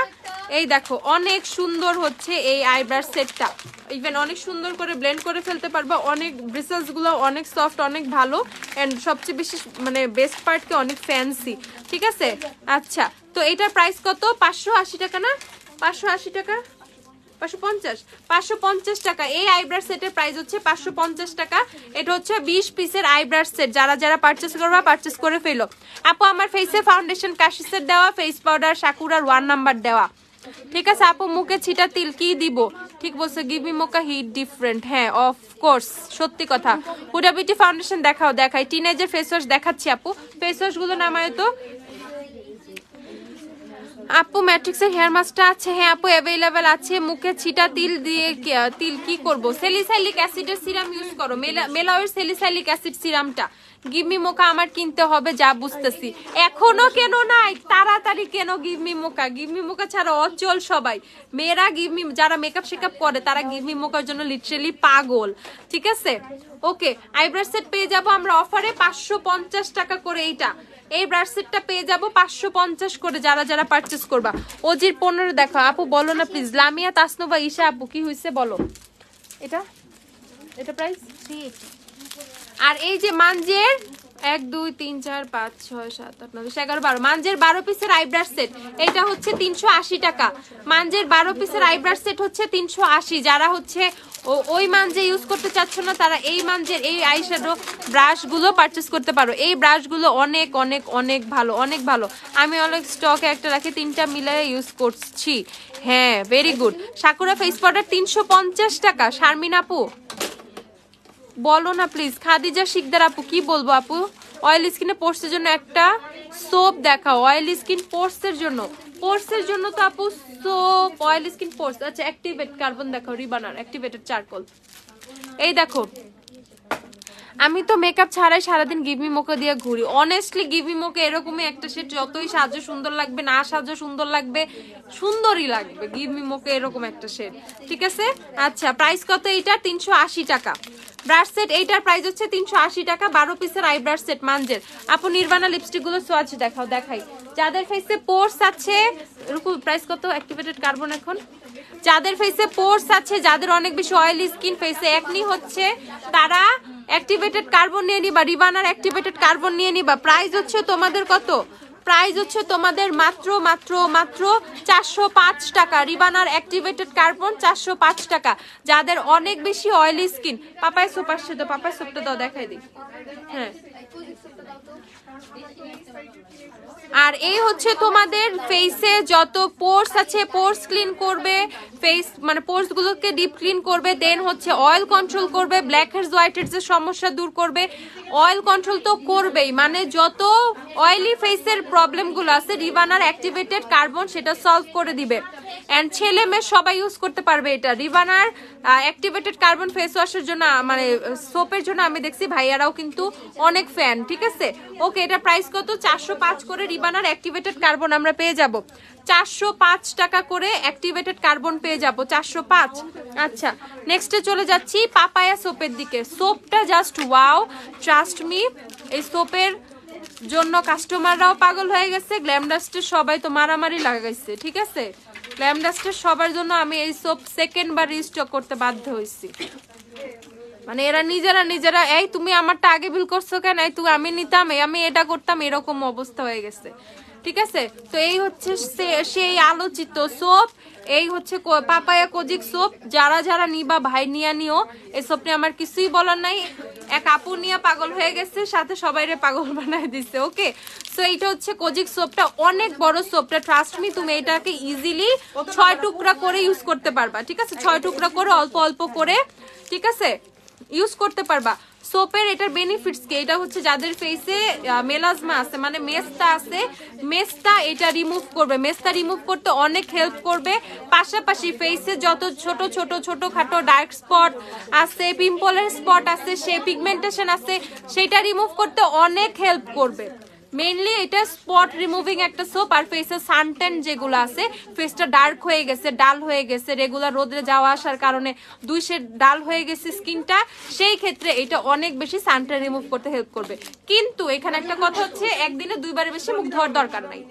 এই দেখো অনেক সুন্দর হচ্ছে এই আইব্রাশ সেটটা, ইভেন অনেক সুন্দর করে ব্লেন্ড করে ফেলতে পারবা। অনেক ব্রিসেলস গুলো অনেক সফট, অনেক ভালো, এন্ড সবচেয়ে বেশি মানে বেস্ট পার্ট কি অনেক ফ্যান্সি, ঠিক আছে। আচ্ছা, তো এটার প্রাইস কত? 580 টাকা না? 580 টাকা, 550 টাকা। এই আইব্রাশ সেটের প্রাইস হচ্ছে 550 টাকা। এটা হচ্ছে 20 পিসের আইব্রাশ সেট। যারা যারা পারচেস করবা পারচেস করে ফেলো। আপু আমার ফেসে ফাউন্ডেশন কাশি সেট দেওয়া, ফেস পাউডার সাকুরার 1 নাম্বার দেওয়া, ঠিক আছে। আপু মুখে ছিটা তিল কি দিব? ঠিক বলছো, গিভ মি মোকা হিট ডিফারেন্ট। হ্যাঁ অফ কোর্স, সত্যি কথা। হুডা বিউটি ফাউন্ডেশন দেখাই। টিনেজের ফেস ওয়াশ দেখাচ্ছি আপু, ফেস ওয়াশ গুলো নামায় তো। আপু ম্যাট্রিক্সের হেয়ার মাস্কটা আছে? হ্যাঁ আপু অ্যাভেলেবেল আছে। মুখে ছিটা তিল দিয়ে তিল কি করব? স্যালিসাইলিক অ্যাসিডের সিরাম ইউজ করো, মেলাওয়ের স্যালিসাইলিক অ্যাসিড সিরামটা। গিভ মি মোকা আমার কিনতে হবে যা বুঝতেছি। এখনো কেন নাই? তাড়াতাড়ি কেন give me mocha? Give me মোকা ছাড়া অচল সবাই। মেয়েরা গিভ মি, যারা মেকআপ শেকআপ করে তারা গিভ মি মোকার জন্য লিটারালি পাগল, ঠিক আছে। ওকে, আইব্রাশ সেট পেয়ে যাব আমরা অফারে 550 টাকা করে। এই ব্রাশ সেটটা পেয়ে যাব 550 করে যারা যারা পারচেস করবা। ওজির 15 দেখো আপু, বলো না প্লিজ। লামিয়া তাসনুবা ঈশা আপু কি হইছে বলো। এটা প্রাইস 3। আর এই যে মানজের 1 2 3 4 5 6 7 8 9 10 11 12 মানজের 12 পিসের আইব্রাশ সেট, এটা হচ্ছে 380 টাকা। মানজের 12 পিসের আইব্রাশ সেট হচ্ছে 380। যারা হচ্ছে ওই মানজে ইউজ করতে চাচ্ছ না তারা এই মানজের এই আইশ্যাডো ব্রাশ গুলো পারচেস করতে পারো। এই ব্রাশ গুলো অনেক অনেক অনেক ভালো, অনেক ভালো। আমি অনেক স্টকে একটা রাখি, 3টা মিলিয়ে ইউজ করছি। হ্যাঁ very good. Sakura face powder 350 টাকা। শারমিন আপু বলো না প্লিজ। খাদিজা শিকদার আপু কি বলবো আপু? অয়েল স্কিনে পোর্সের জন্য একটা সোপ দেখাও। অয়েল স্কিন পোর্সের জন্য তো আপু সোপ, অয়েল স্কিন পোর্স। আচ্ছা অ্যাক্টিভেট কার্বন দেখাও, রিবানার অ্যাক্টিভেটেড চারকোল। এই দেখো আমি তো মেকআপ ছাড়াই সারাদিন গিভ মি মোকা দিয়ে ঘুরি। অনেস্টলি গিভ মি মোকা এরকমই একটা সেট, যতই সাজো সুন্দর লাগবে না সাজো সুন্দর লাগবে, সুন্দরই লাগবে। গিভ মি মোকা এরকম একটা সেট, ঠিক আছে। আচ্ছা প্রাইস কত এইটা? 380 টাকা। ব্রাশ সেট এইটার প্রাইস হচ্ছে 380 টাকা। 12 পিসের আই ব্রাশ সেট মানজের। আপু নির্বাণা লিপস্টিক গুলো সোয়াচ দেখাই। যাদের ফেসে পোর্স আছে, এরকম প্রাইস কত? অ্যাক্টিভেটেড কার্বন এখন। যাদের ফেসে পোর্স আছে, যাদের অনেক বেশি অয়েলি স্কিন, ফেসে একনি হচ্ছে, তারা অ্যাক্টিভেটেড কার্বন নিয়ে নিবা। রিবানার অ্যাক্টিভেটেড কার্বন নিয়ে নিবা। প্রাইস হচ্ছে তোমাদের কত? প্রাইস হচ্ছে তোমাদের মাত্র মাত্র মাত্র 405 টাকা। রিবানার অ্যাক্টিভেটেড কার্বন 405 টাকা। যাদের অনেক বেশি অয়েলি স্কিন, পাপায় সোপ আসছে তো, পাপায় সোপটা দাও দেখাই দিই। হ্যাঁ আর এই হচ্ছে তোমাদের ফেসে যত পোর্স আছে পোর্স ক্লিন করবে, ফেস মানে পোর্স গুলোকে ডিপ ক্লিন করবে, দেন হচ্ছে অয়েল কন্ট্রোল করবে, ব্ল্যাক হেডস হোয়াইট হেডস এর সমস্যা দূর করবে। অয়েল কন্ট্রোল তো করবেই, মানে যত অয়েলি ফেসের প্রবলেম গুলো আছে রিবানার অ্যাক্টিভেটেড কার্বন সেটা সলভ করে দিবে। এন্ড ছেলে মেয়ে সবাই ইউজ করতে পারবে এটা। রিবানার অ্যাক্টিভেটেড কার্বন ফেস ওয়াশের জন্য মানে সোপের জন্য আমি দেখছি ভাইয়ারাও কিন্তু অনেক ফ্যান, ঠিক আছে। ওকে, এটা প্রাইস কত? 405 করে রিবানার অ্যাক্টিভেটেড কার্বন আমরা পেয়ে যাব। 405 টাকা করে অ্যাক্টিভেটেড কার্বন পেয়ে যাব, 405। আচ্ছা নেক্সটে চলে যাচ্ছি পাপায়া সোপের দিকে। সোপটা জাস্ট ওয়াও, ট্রাস্ট মি। এই সোপের জন্য কাস্টমাররাও পাগল হয়ে গেছে, গ্ল্যামডাস্টের সবাই তো মারামারি লাগাইছে, ঠিক আছে। গ্ল্যামডাস্টের সবার জন্য আমি এই সোপ সেকেন্ড বার রিস্টক করতে বাধ্য হয়েছি। মানে এরা নিজেরা এই তুমি আমারটা আগে বিল করছো কেন, এই তুই আমি নিতাম, আমি এটা করতাম, এরকম অবস্থা হয়ে গেছে, ঠিক আছে। তো এই হচ্ছে সেই আলোচিত সোপ, এই হচ্ছে পাপায়া কোজিক সোপ। যারা যারা নিবা ভাই নিয়ে নিও, এই সোপ নিয়ে আমার কিছুই বলার নাই। এক আপু নিয়ে পাগল হয়ে গেছে, সাথে সবাইরে পাগল বানায় দিচ্ছে। ওকে, সো এইটা হচ্ছে কোজিক সোপটা, অনেক বড় সোপটা, ট্রাস্ট মি। তুমি এটাকে ইজিলি 6 টুকরা করে ইউজ করতে পারবা, ঠিক আছে। 6 টুকরা করে অল্প অল্প করে, ঠিক আছে, ইউজ করতে পারবা। সোপের এটার বেনিফিটস কি? এটা হচ্ছে যাদের ফেসে মেলাজমা আছে, মানে মেস্তা আছে, মেস্তা এটা রিমুভ করবে। মেস্তা রিমুভ করতে অনেক হেল্প করবে। পাশাপাশি ফেসে যত ছোট ছোট ছোটখাটো ডার্ক স্পট আছে, পিম্পলের স্পট আছে, সে পিগমেন্টেশন আছে, সেটা রিমুভ করতে অনেক হেল্প করবে, মেইনলি এটা স্পট রিমুভিং একটা সোপ, আর ফেসের সানটেন যেগুলো আছে, ফেসটা ডার্ক হয়ে গেছে, ডাল হয়ে গেছে, রেগুলার রোদে যাওয়া আসার কারণে দুই শেড ডাল হয়ে গেছে স্কিনটা, সেই ক্ষেত্রে এটা অনেক বেশি সানটেন রিমুভ করতে হেল্প করবে। কিন্তু এখানে একটা কথা হচ্ছে, একদিনে 2 বারের বেশি মুখ ধোয়ার দরকার নাই,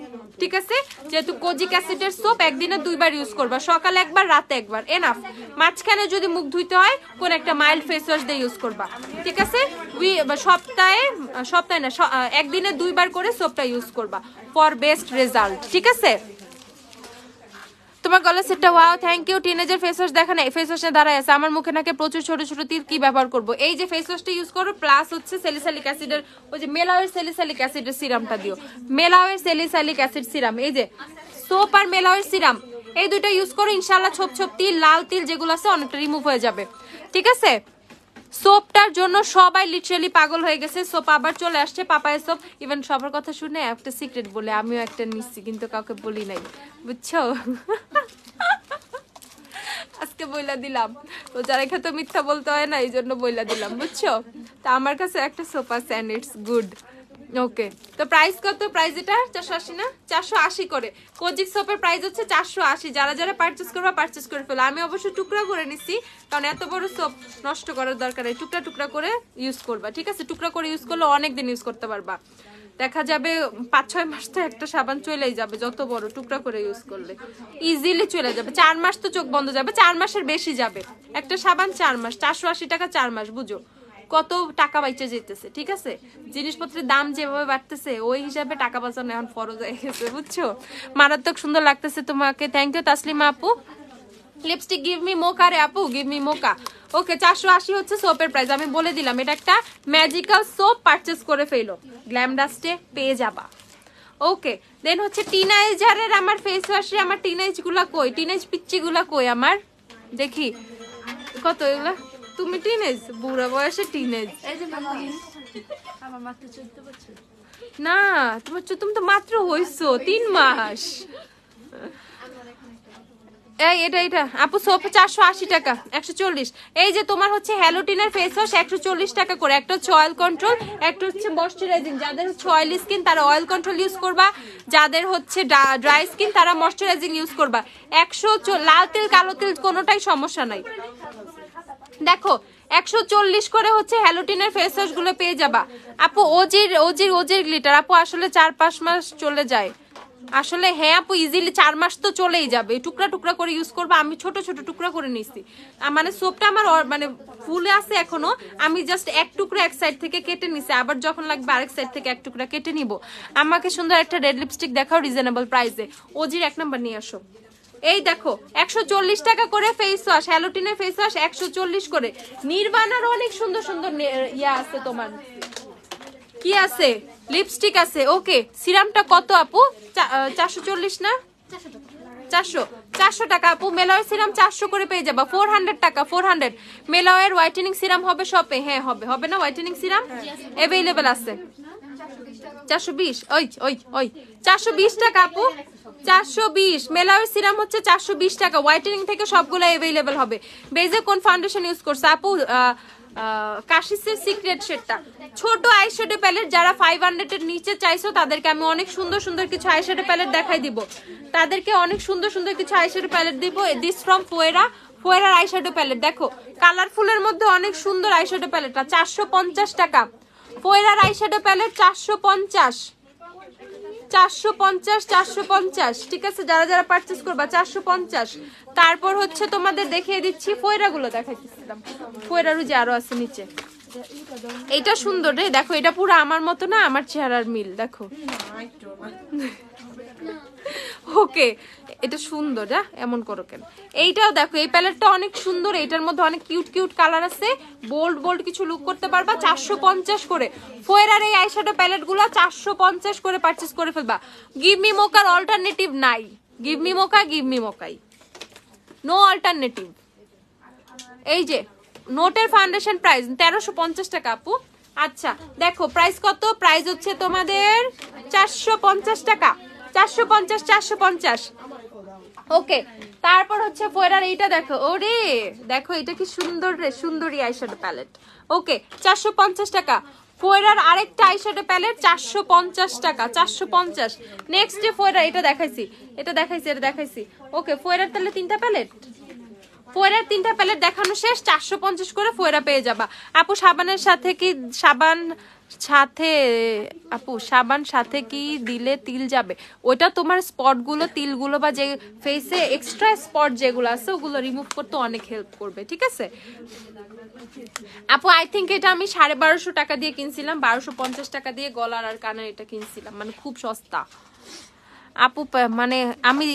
ঠিক আছে? যেহেতু কোজিক অ্যাসিডের সোপ একদিনে 2 বার ইউজ করবা, সকালে একবার, রাতে একবার, এনাফ। মাঝখানে যদি মুখ ধুইতে হয় কোন একটা মাইল্ড ফেস ওয়াশ দিয়ে ইউজ করবা, ঠিক আছে? সপ্তাহে না, একদিনে 2 বার করে সোপটা ইউজ করবা ফর বেস্ট রেজাল্ট, ঠিক আছে? তোমার গলা সেটটা wow, thank you. Teenager face wash দেখা নাই, ফেস ওয়াশে দাঁড়ায় আছে, আমার মুখে নাকে প্রচুর ছোট ছোট তিল, কি ব্যবহার করব? এই যে ফেস ওয়াশটা ইউজ করো, প্লাস হচ্ছে স্যালিসাইলিক অ্যাসিডের ওই যে মেলাওয়ের স্যালিসাইলিক অ্যাসিডের সিরামটা দিও, মেলাওয়ের স্যালিসাইলিক অ্যাসিড সিরাম, এই যে সোপ আর মেলাওয়ের সিরাম, এই দুইটা ইউজ করো, ইনশাআল্লাহ ছোপ ছোপ তিল, লাল তিল যেগুলো আছে অনেকটা রিমুভ হয়ে যাবে, ঠিক আছে? সোপটার জন্য সবাই লিটারালি পাগল হয়ে গেছে, সোপ আবার চলে আসছে, পাপায়া সোপ। ইভেন সবার কথা শুনে একটা সিক্রেট বলে আমিও একটা নিচ্ছি, কিন্তু কাউকে বলি নাই, বুঝছো? আজকে বইলা দিলাম, তো যারা খেতে মিথ্যা বলতে হয় না, এই জন্য বইলা দিলাম, বুঝছো? তা আমার কাছে একটা সোপ আছে এন্ড ইটস গুড। ওকে, তো প্রাইস কত? প্রাইস এটা 480 না, 480 করে। কোজিক সোপের প্রাইস হচ্ছে 480। যারা যারা পারচেজ করবা পারচেজ করে ফেলো। আমি অবশ্য টুকরা করে নিছি, কারণ এত বড় সোপ নষ্ট করার দরকার নেই, টুকরা টুকরা করে ইউজ করবা, ঠিক আছে? টুকরা করে ইউজ করলে অনেক দিন ইউজ করতে পারবা, দেখা যাবে 5-6 মাস তো একটা সাবান চলেই যাবে, যত বড় টুকরা করে ইউজ করলে ইজিলি চলে যাবে। 4 মাস তো চোখ বন্ধ যাবে, 4 মাসের বেশি যাবে একটা সাবান, 4 মাস, 480 টাকা 4 মাস, বুঝো কত টাকা বাইচে যেতেছে, ঠিক আছে? জিনিসপত্রের দাম যেভাবে বাড়তেছে ওই হিসাবে টাকা বাঁচানো এখন ফরজ হয়ে গেছে, বুঝছো? মারাত্মক সুন্দর লাগতেছে তোমাকে, থ্যাংক ইউ তাসলিমা আপু। লিপস্টিক গিভ মি মোকা রে আপু, গিভ মি মোকা। ওকে, 480 হচ্ছে সোপের প্রাইস, আমি বলে দিলাম। এটা একটা ম্যাজিক্যাল সোপ, পারচেজ করে ফেলো, গ্ল্যাম ডাস্টে পেয়ে যাবা। ওকে, দেন হচ্ছে টিনেজারের আমার ফেস ওয়াশে, আমার টিনেজ গুলা কই, টিনেজ পিচ্চি গুলা কই আমার, দেখি কত এগুলা। তুমি টিনেজ, বুড়া বয়সে টিনেজ? না, তুমি তো মাত্র হইছো 3 মাস। এটা আপু সোপ 480 টাকা, 140। এই যে তোমার হচ্ছে হ্যালোটিনের ফেস ওয়াশ 140 টাকা করে, একটা হচ্ছে অয়েল কন্ট্রোল, একটা হচ্ছে ময়শ্চারাইজিং। যাদের হচ্ছে অয়েলি স্কিন তারা অয়েল কন্ট্রোল ইউজ করবা, যাদের হচ্ছে ড্রাই স্কিন তারা ময়শ্চারাইজিং ইউজ করবা। 100 লাল তেল কালো তেল কোনোটাই সমস্যা নাই। দেখো 140 করে হচ্ছে হ্যালোটিনের ফেস ওয়াশ গুলো পেয়ে যাবা আপু। ওজির গ্লিটার আপু আসলে 4-5 মাস চলে যায় আসলে। হ্যাঁ আপু, ইজিলি 4 মাস তো চলেই যাবে, টুকরা টুকরা করে ইউজ করবা। আমি ছোট ছোট টুকরা করে নিছি, মানে সোপটা আমার মানে ফুলে আছে এখনো, আমি জাস্ট এক টুকরা এক সাইড থেকে কেটে নিছি, আবার যখন লাগবে আরেক সাইড থেকে এক টুকরা কেটে নিব। আমাকে সুন্দর একটা রেড লিপস্টিক দেখাও রিজনেবল প্রাইসে, ওজির 1 নাম্বার নিয়ে আসো। এই দেখো 140 টাকা করে ফেস ওয়াশ, হ্যালোটিনের ফেস ওয়াশ 140 করে। নির্বাণার অনেক সুন্দর সুন্দর ইয়া আছে, তোমার কি আছে, লিপস্টিক আছে। ওকে, সিরামটা কত আপু? 440 না, 400 টাকা আপু। মেলাওয়ের সিরাম 400 করে পেয়ে যাবা, 400 টাকা, 400। মেলাওয়ের হোয়াইটেনিং সিরাম হবে শপে? হ্যাঁ হবে না? হোয়াইটেনিং সিরাম অ্যাভেলেবেল আছে 420। ওই 420 টাকা আপু, 420। মেলাওয়ের সিরাম হচ্ছে 420 টাকা, হোয়াইটেনিং থেকে সবগুলো অ্যাভেলেবেল হবে। বেজে কোন ফাউন্ডেশন ইউজ করছে আপু? কাশিসের সিক্রেট শেডটা, ছোট আইশ্যাডো প্যালেট। যারা 500 এর নিচে চাইছো তাদেরকে আমি অনেক সুন্দর সুন্দর কিছু আইশ্যাডো প্যালেট দেখাই দিব, তাদেরকে অনেক সুন্দর সুন্দর কিছু আইশ্যাডো প্যালেট দিব। দিস ফ্রম ফুয়েরার আইশ্যাডো প্যালেট। দেখো কালারফুলের মধ্যে অনেক সুন্দর আইশ্যাডো প্যালেটটা 450 টাকা। ফুয়েরার আইশ্যাডো প্যালেট 450, ঠিক আছে? যারা যারা পারচেজ করবা 450। তারপর হচ্ছে তোমাদের দেখিয়ে দিচ্ছি ফুয়েরা গুলো, দেখাইতেছিলাম ফুয়েরারও যে আরো আছে নিচে। এটা সুন্দর রে, দেখো এটা পুরো আমার মতো না, আমার চেহারার মিল, দেখো। ওকে, এটা সুন্দর, যা এমন করো কেন? এইটাও দেখো, এই প্যালেটটা অনেক সুন্দর, এটার মধ্যে অনেক কিউট কিউট কালার আছে, বোল্ড কিছু লুক করতে পারবা। 450 করে ফোয়েরার এই আইশ্যাডো প্যালেট গুলো 450 করে পারচেজ করে ফেলবা। গিভ মি মোকার অল্টারনেটিভ নাই, গিভ মি মোকাই, নো অল্টারনেটিভ। এই যে নোটের ফাউন্ডেশন প্রাইস 1350 টাকা আপু। আচ্ছা দেখো প্রাইস কত, প্রাইস হচ্ছে তোমাদের 450 টাকা, 450। ওকে, তারপর হচ্ছে ফোয়েরার এইটা দেখো, ওরে দেখো এটা কি সুন্দর রে, সুন্দরী আইশ্যাডো প্যালেট। ওকে 450 টাকা। ফোয়রার আরেকটা আইশ্যাডো প্যালেট 450 টাকা, 450। নেক্সট যে ফোয়রা, এটা দেখাইছি। ওকে, ফোয়রার তাহলে 3টা প্যালেট, ফোয়রার 3টা প্যালেট দেখানো শেষ। 450 করে ফোয়রা পেয়ে যাবা। আপু সাবানের সাথে কি সাবান সাথে কি দিলে তিল যাবে? ওটা তোমার স্পটগুলো, তিলগুলো বা যে ফেসে এক্সট্রা স্পট যেগুলো আছে ওগুলো রিমুভ করতে অনেক হেল্প করবে, ঠিক আছে আপু? আই থিঙ্ক এটা আমি 1250 টাকা দিয়ে কিনছিলাম, 1250 টাকা দিয়ে গলার আর কানের এটা কিনছিলাম, মানে খুব সস্তা আপু। মানে আমি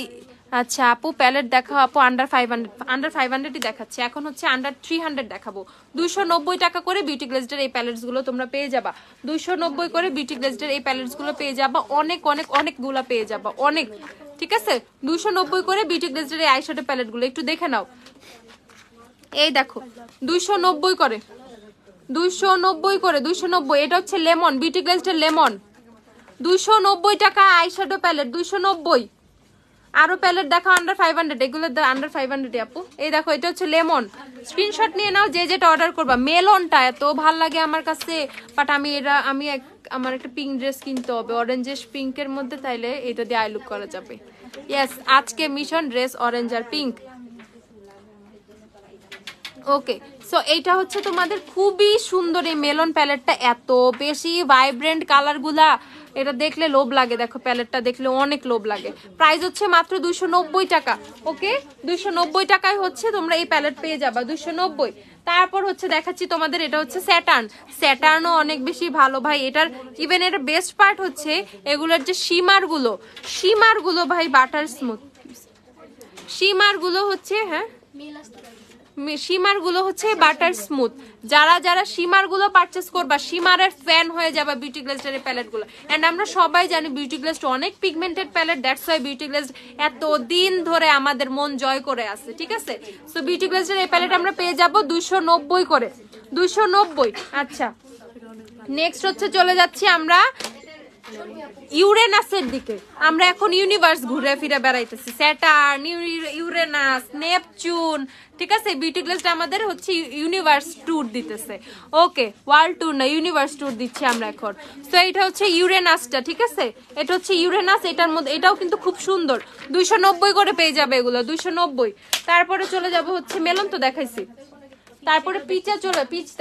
আচ্ছা আপু প্যালেট দেখাও আপু। আন্ডার 500ই দেখাচ্ছে, এখন হচ্ছে আন্ডার 300 দেখাবো। 290 টাকা করে বিউটি গ্লেজডের এই প্যালেটস গুলো তোমরা পেয়ে যাবা, 290 করে বিউটি গ্লেজডের এই প্যালেটস গুলো পেয়ে যাবা, অনেকগুলো পেয়ে যাবা, অনেক, ঠিক আছে? 290 করে বিউটি গ্লেজডের এই আইশ্যাডো প্যালেট গুলো একটু দেখে নাও। এই দেখো 290 করে, 290। এটা হচ্ছে লেমন, বিউটি গ্লেজডের লেমন, 290 টাকা আইশ্যাডো প্যালেট, 290। আরো প্যালেট দেখো আন্ডার 500, এগুলো আন্ডার 500 আপু। এই দেখো এটা হচ্ছে লেমন, স্ক্রিনশট নিয়ে নাও যে যেটা অর্ডার করবা। মেলনটা এত ভাল লাগে আমার কাছে, বাট আমার একটা পিঙ্ক ড্রেস কিনতে হবে, অরেঞ্জিশ পিঙ্কের মধ্যে, তাইলে এটা দিয়ে আই লুক করা যাবে। ইয়েস, আজকে মিশন ড্রেস অরেঞ্জ আর পিঙ্ক। ওকে, সো এইটা হচ্ছে তোমাদের খুবই সুন্দর এই মেলন প্যালেটটা, এত বেশি ভাইব্রেন্ট কালার গুলা, এটা দেখলে লোভ লাগে। দেখো প্যালেটটা দেখলে অনেক লোভ লাগে। প্রাইস হচ্ছে মাত্র 290 টাকা। ওকে, 290 টাকায় হচ্ছে তোমরা এই প্যালেট পেয়ে যাবা, 290। তারপর হচ্ছে দেখাচ্ছি তোমাদের, এটা হচ্ছে স্যাটার্নও অনেক বেশি ভালো ভাই। এটার ইভেন এর বেস্ট পার্ট হচ্ছে এগুলোর যে শিমার গুলো ভাই বাটার স্মুথ। শিমার গুলো হচ্ছে বাটার স্মুথ। যারা শিমার গুলো পারচেস করবা, শিমারের ফ্যান হয়ে যাবে বিউটি গ্লেজড এর প্যালেট গুলো। এন্ড আমরা সবাই জানি বিউটি গ্লেজড অনেক pigmented palette, that's why Beauty Glazed এত দিন ধরে আমাদের মন জয় করে আছে, ঠিক আছে? সো বিউটি গ্লেজড এর এই প্যালেট আমরা পেয়ে যাব 290 করে, 290। আচ্ছা, নেক্সট হচ্ছে চলে যাচ্ছি আমরা ইউরেনাসের দিকে। আমরা এখন ইউনিভার্স ঘুরে ফিরে বেড়াইতেছি, স্যাটার্ন, ইউরেনাস, নেপচুন, ঠিক আছে? বিউটি গ্লেজড আমাদের হচ্ছে ইউনিভার্স ট্যুর দিতেছে। ওকে, ওয়ার্ল্ড ট্যুর না, ইউনিভার্স ট্যুর দিচ্ছি আমরা এখন। তো এটা হচ্ছে ইউরেনাসটা, ঠিক আছে? এটা হচ্ছে ইউরেনাস, এটার মধ্যে এটাও কিন্তু খুব সুন্দর, 290 করে পেয়ে যাবে এগুলো, 290। তারপরে চলে যাব হচ্ছে মেলন, তো দেখাইছি। তারপরে পিচ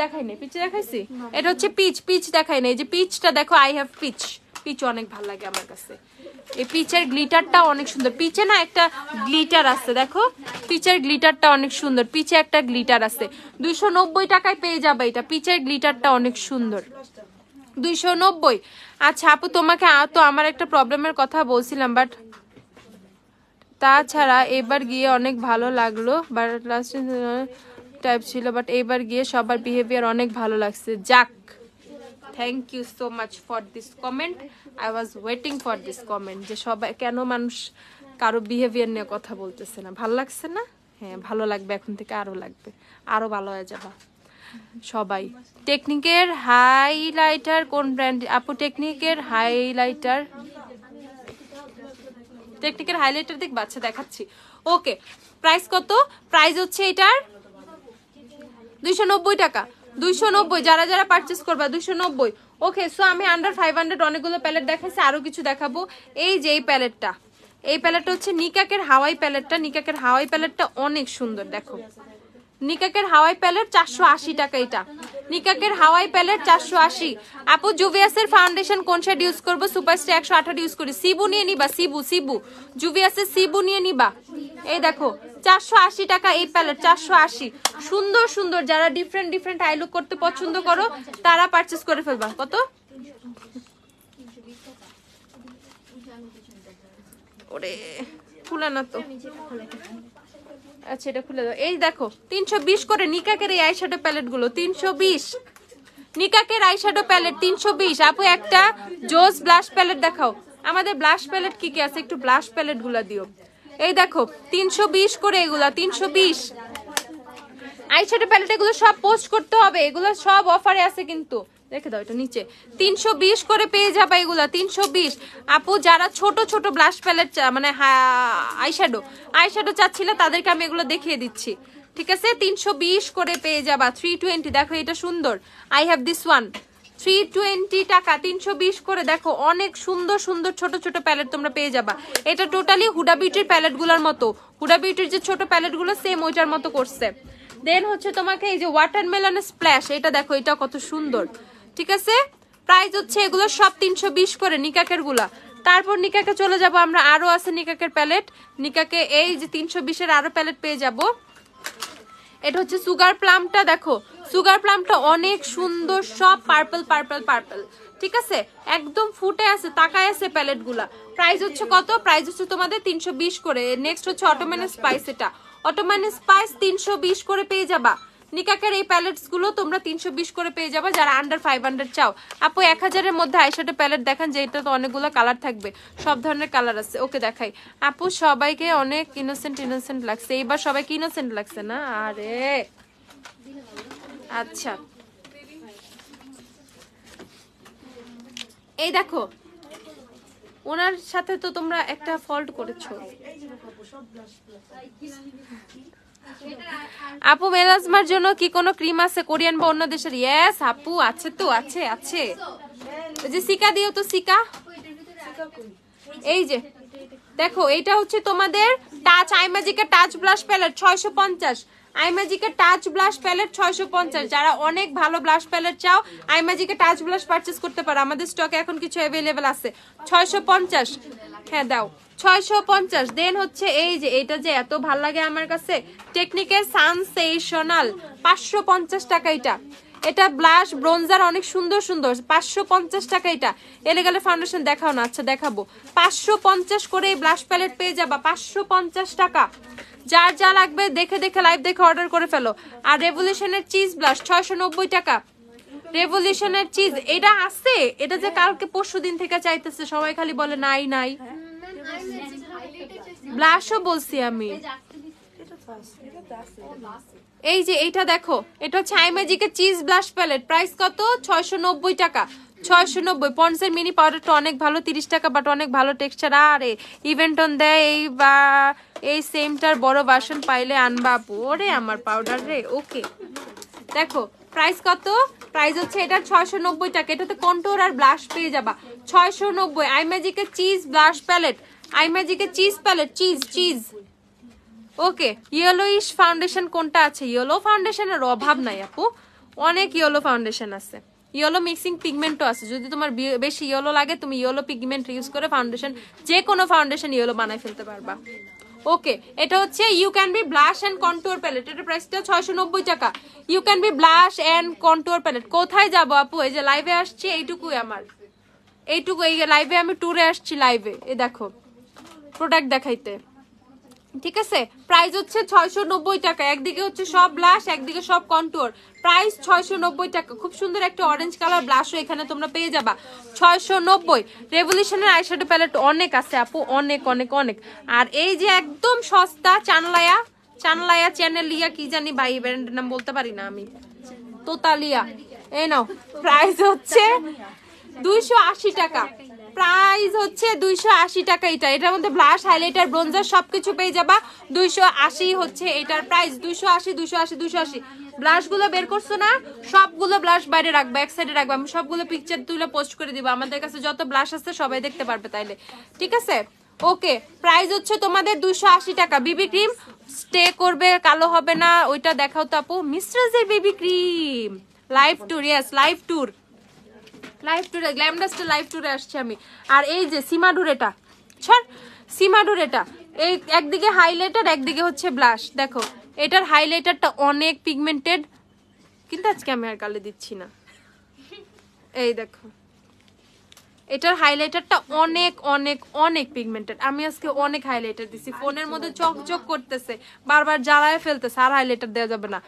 দেখাইনি, পিচ দেখাইছি। এটা হচ্ছে পিচ দেখাই না, এই যে পিচটা দেখো, আই হ্যাভ পিচ অনেক ভালো লাগে আমার কাছে। এই পিচের গ্লিটারটা অনেক সুন্দর, পিচে না একটা গ্লিটার আছে, দেখো পিচের গ্লিটারটা অনেক সুন্দর, পিচে একটা গ্লিটার আছে। 290 টাকায় পেয়ে যাবে এটা, পিচের গ্লিটারটা অনেক সুন্দর, 290। আচ্ছা আপু, তোমাকে তো আমার একটা প্রবলেমের কথা বলছিলাম, বাট তাছাড়া এবার গিয়ে অনেক ভালো লাগলো, বাট লাস্ট টাইপ ছিল, বাট এবার গিয়ে সবার বিহেভিয়ার অনেক ভালো লাগছে। যাক, thank you so much for this comment. I was waiting for this comment, যে সবাই কেন মানুষ কারো বিহেভিয়ার নিয়ে কথা বলতেছে না। ভালো লাগছে না? হ্যাঁ, ভালো লাগবে, এখন থেকে আরো লাগবে, আরো ভালো হয়ে যাবা সবাই। টেকনিকের হাইলাইটার কোন ব্র্যান্ড আপু? টেকনিকের হাইলাইটার দেখবা, আচ্ছা দেখাচ্ছি। ওকে, প্রাইস কত? প্রাইস হচ্ছে এটার 290 টাকা, 290। যারা পারচেস করবা 290। ওকে, সো আমি আন্ডার 500 অনেকগুলো প্যালেট দেখাইছি, আরো কিছু দেখাবো। এই যে এই প্যালেটটা হচ্ছে নিকাকের হাওয়াই প্যালেটটা। নিকাকের হাওয়াই প্যালেটটা অনেক সুন্দর, দেখো নিকাকের হাওয়াই প্যালেট 480 টাকা। এটা নিকাকের হাওয়াই প্যালেট 480। আপু জুভিয়াসের ফাউন্ডেশন কোন শেড ইউজ করবো? সুপারস্টার 118 ইউজ করি। সিবু নিয়ে নিবা, সিবু জুভিয়াসের সিবু নিয়ে নিবা। এই দেখো 480 টাকা এই প্যালেট, 480। সুন্দর যারা ডিফারেন্ট আই লুক করতে পছন্দ করো তারা পারচেস করে ফেলবা। কত? ওরে খুলে না তো, আচ্ছা এটা খুলে দাও। এই দেখো 320 করে নিকাকের এই আইশ্যাডো প্যালেট গুলো, 320। নিকাকের আইশ্যাডো প্যালেট 320। আপু একটা জোস ব্লাশ প্যালেট দেখাও। আমাদের ব্লাশ প্যালেট কি আছে? একটু ব্লাশ প্যালেট গুলা দিও। এই দেখো 320 করে এগুলা, 320 আইশ্যাডো প্যালেট। এগুলো সব পোস্ট করতে হবে, এগুলো সব অফারে আছে কিন্তু, রেখে দাও এটা নিচে। 320 করে পেয়ে যাবে এগুলা, 320। আপু যারা ছোট ব্লাশ প্যালেট মানে আইশ্যাডো চাচ্ছিল তাদেরকে আমি এগুলো দেখিয়ে দিচ্ছি, ঠিক আছে? 320 করে পেয়ে যাবা, 320। দেখো এটা সুন্দর, আই হ্যাভ দিস ওয়ান, 320 টাকা, 320 করে। দেখো অনেক সুন্দর সুন্দর ছোট ছোট প্যালেট তোমরা পেয়ে যাবা। এটা টোটালি হুডা বিউটির প্যালেট গুলার মতো, হুডা বিউটির যে ছোট প্যালেট গুলো সেম ওইটার মতো করছে। দেন হচ্ছে তোমাকে এই যে ওয়াটারমেলন স্প্ল্যাশ, এটা দেখো এটা কত সুন্দর, ঠিক আছে। প্রাইস হচ্ছে এগুলো সব 320 করে নিকাকের গুলা। তারপর নিকাকে চলে যাব আমরা, আরো আছে নিকাকের প্যালেট। নিকাকে এই যে 320 এর আরো প্যালেট পেয়ে যাব। এটা হচ্ছে সুগার প্লামটা, দেখো সুগার প্লামটা অনেক সুন্দর, সব পার্পল পার্পল পার্পল, ঠিক আছে, একদম ফুটে আছে, তাকায় আছে প্যালেট গুলা। প্রাইস হচ্ছে কত? প্রাইস হচ্ছে তোমাদের 320 করে। নেক্সট হচ্ছে অটোম্যান স্পাইস, এটা অটোম্যান স্পাইস 320 করে পেয়ে যাবা। নিকাকের এই প্যালেটস গুলো তোমরা 320 করে পেয়ে যাবা যারা আন্ডার 500 চাও। আপু 1000 এর মধ্যে আইশ্যাডো প্যালেট দেখান, যে এটা তো অনেকগুলো কালার থাকবে, সব ধরনের কালার আছে। ওকে দেখাই। আপু সবাইকে অনেক ইনোসেন্ট ইনোসেন্ট লাগছে, এইবার সবাইকে ইনোসেন্ট লাগছে না? আরে আচ্ছা, এই দেখো ওনার সাথে তো তোমরা একটা ফল্ট করেছো। আপু মেলাজমার জন্য কি কোনো ক্রিম আছে কোরিয়ান বা অন্য দেশের? ইয়েস আপু আছে, তো আছে আছে। যে সিকা দিও তো, সিকা এই যে দেখো, এটা হচ্ছে তোমাদের টাচ আইম্যাজিকের টাচ ব্লাশ প্যালেট 650। আইম্যাজিকের টাচ ব্লাশ প্যালেট 650। যারা অনেক ভালো ব্লাশ প্যালেট চাও আইম্যাজিকের টাচ ব্লাশ পারচেজ করতে পারো, আমাদের স্টকে এখন কিছু অ্যাভেলেবেল আছে। 650, হ্যাঁ দাও 650। দেন হচ্ছে এই যে এটা যে এত ভাল লাগে আমার কাছে, টেকনিকের সানসেশনাল 550 টাকা। এটা এটা ব্লাশ ব্রোঞ্জার অনেক সুন্দর সুন্দর, 550 টাকা। এটা এলেগালে ফাউন্ডেশন দেখাও না? আচ্ছা দেখাবো। 550 করে এই ব্লাশ প্যালেট পেয়ে যাবা, 550 টাকা। যার যা লাগবে দেখে দেখে লাইভ দেখে অর্ডার করে ফেলো। আর রেভলিউশনের চিজ ব্লাশ 690 টাকা। রেভলিউশনের চিজ এটা আছে, এটা যে কালকে পরশু দিন থেকে চাইতেছে সবাই, খালি বলে নাই নাই। ব্লাশও বলছি আমি। এই যে এইটা দেখো, এটা হচ্ছে আইম্যাজিকের চিজ ব্লাশ প্যালেট, প্রাইস কত? 690 টাকা। 690। পন্ডসের মিনি পাউডারটা অনেক ভালো, 30 টাকা, বাট অনেক ভালো টেক্সচার। আরে ইভেন্টন দেয় এই বা এই সেমটার বড় ভার্সন পাইলে আনবা আপু। ওরে আমার পাউডার রে। ওকে দেখো প্রাইস কত? প্রাইস হচ্ছে এটা 690 টাকা। এটাতে কন্ট্যুর আর ব্লাশ পেয়ে যাবা 690। আইম্যাজিকের চিজ ব্লাশ প্যালেট, আইম্যাজিকের cheese palette, cheese cheese. Okay yellowish foundation কোনটা আছে? ইয়েলো ফাউন্ডেশনের অভাব নাই আপু, অনেক ইয়েলো ফাউন্ডেশন আছে। ইয়েলো মিক্সিং পিগমেন্টও আছে, যদি তোমার বেশি ইয়েলো লাগে তুমি ইয়েলো পিগমেন্ট ইউজ করে ফাউন্ডেশন, যে কোনো ফাউন্ডেশন ইয়েলো বানাই ফেলতে পারবা। ওকে এটা হচ্ছে you can be blush and contour palette, এটার প্রাইসটা 690 টাকা। You can be blush and contour palette. কোথায় যাবো আপু? এই যে লাইভে আসছি, এইটুকুই আমার, এইটুকু। এই লাইভে আমি ট্যুরে আসছি, লাইভে এ দেখো প্রোডাক্ট দেখাইতে, ঠিক আছে। প্রাইস হচ্ছে 690 টাকা। একদিকে হচ্ছে সব ব্লাশ, একদিকে সব কন্ট্যুর, প্রাইস 690 টাকা। খুব সুন্দর একটা অরেঞ্জ কালার ব্লাশও এখানে তোমরা পেয়ে যাবা 690। রেভলিউশনের আইশ্যাডো প্যালেট অনেক আছে আপু, অনেক অনেক অনেক। আর এই যে একদম সস্তা চানলায়া, চানলায়া চ্যানেলিয়া কি জানি ভাই, ব্র্যান্ডের নাম বলতে পারি না আমি, তোতালিয়া। এই নাও, প্রাইস হচ্ছে 280 টাকা। প্রাইস হচ্ছে 280 টাকা। এটার মধ্যে ব্লাশ, হাইলাইটার, ব্রোঞ্জার সবকিছু পেয়ে যাবা 280 হচ্ছে এটার প্রাইস। 280 280 280। ব্লাশ গুলো বের করছো না? সবগুলো ব্লাশ বাইরে রাখবা, এক সাইডে রাখবা। আমি সবগুলো পিকচার তুলে পোস্ট করে দিব, আমাদের কাছে যত ব্লাশ আছে সবাই দেখতে পারবে তাইলে, ঠিক আছে। ওকে প্রাইস হচ্ছে তোমাদের 280 টাকা। বিবি ক্রিম স্টে করবে, কালো হবে না, ওইটা দেখাও তো আপু। মিস্ট্রাজের baby cream live tour, yes live tour, live ট্যুরে গ্ল্যামডাস্টে লাইভ ট্যুরে আসছি আমি। আর এই যে সীমাডুর, এটা ছাড়, সীমাডুর এটা এই একদিকে হাইলাইটার একদিকে হচ্ছে ব্লাশ। দেখো এটার হাইলাইটারটা অনেক পিগমেন্টেড, কিন্তু আজকে আমি আর গালে দিচ্ছি না। এই দেখো এটার হাইলাইটারটা অনেক অনেক অনেক পিগমেন্টেড। আমি আজকে অনেক হাইলাইটার দিছি, ফোনের মধ্যে চকচক করতেছে, বারবার জ্বালায় ফেলতেছে, আর হাইলাইটার দেওয়া যাবে না।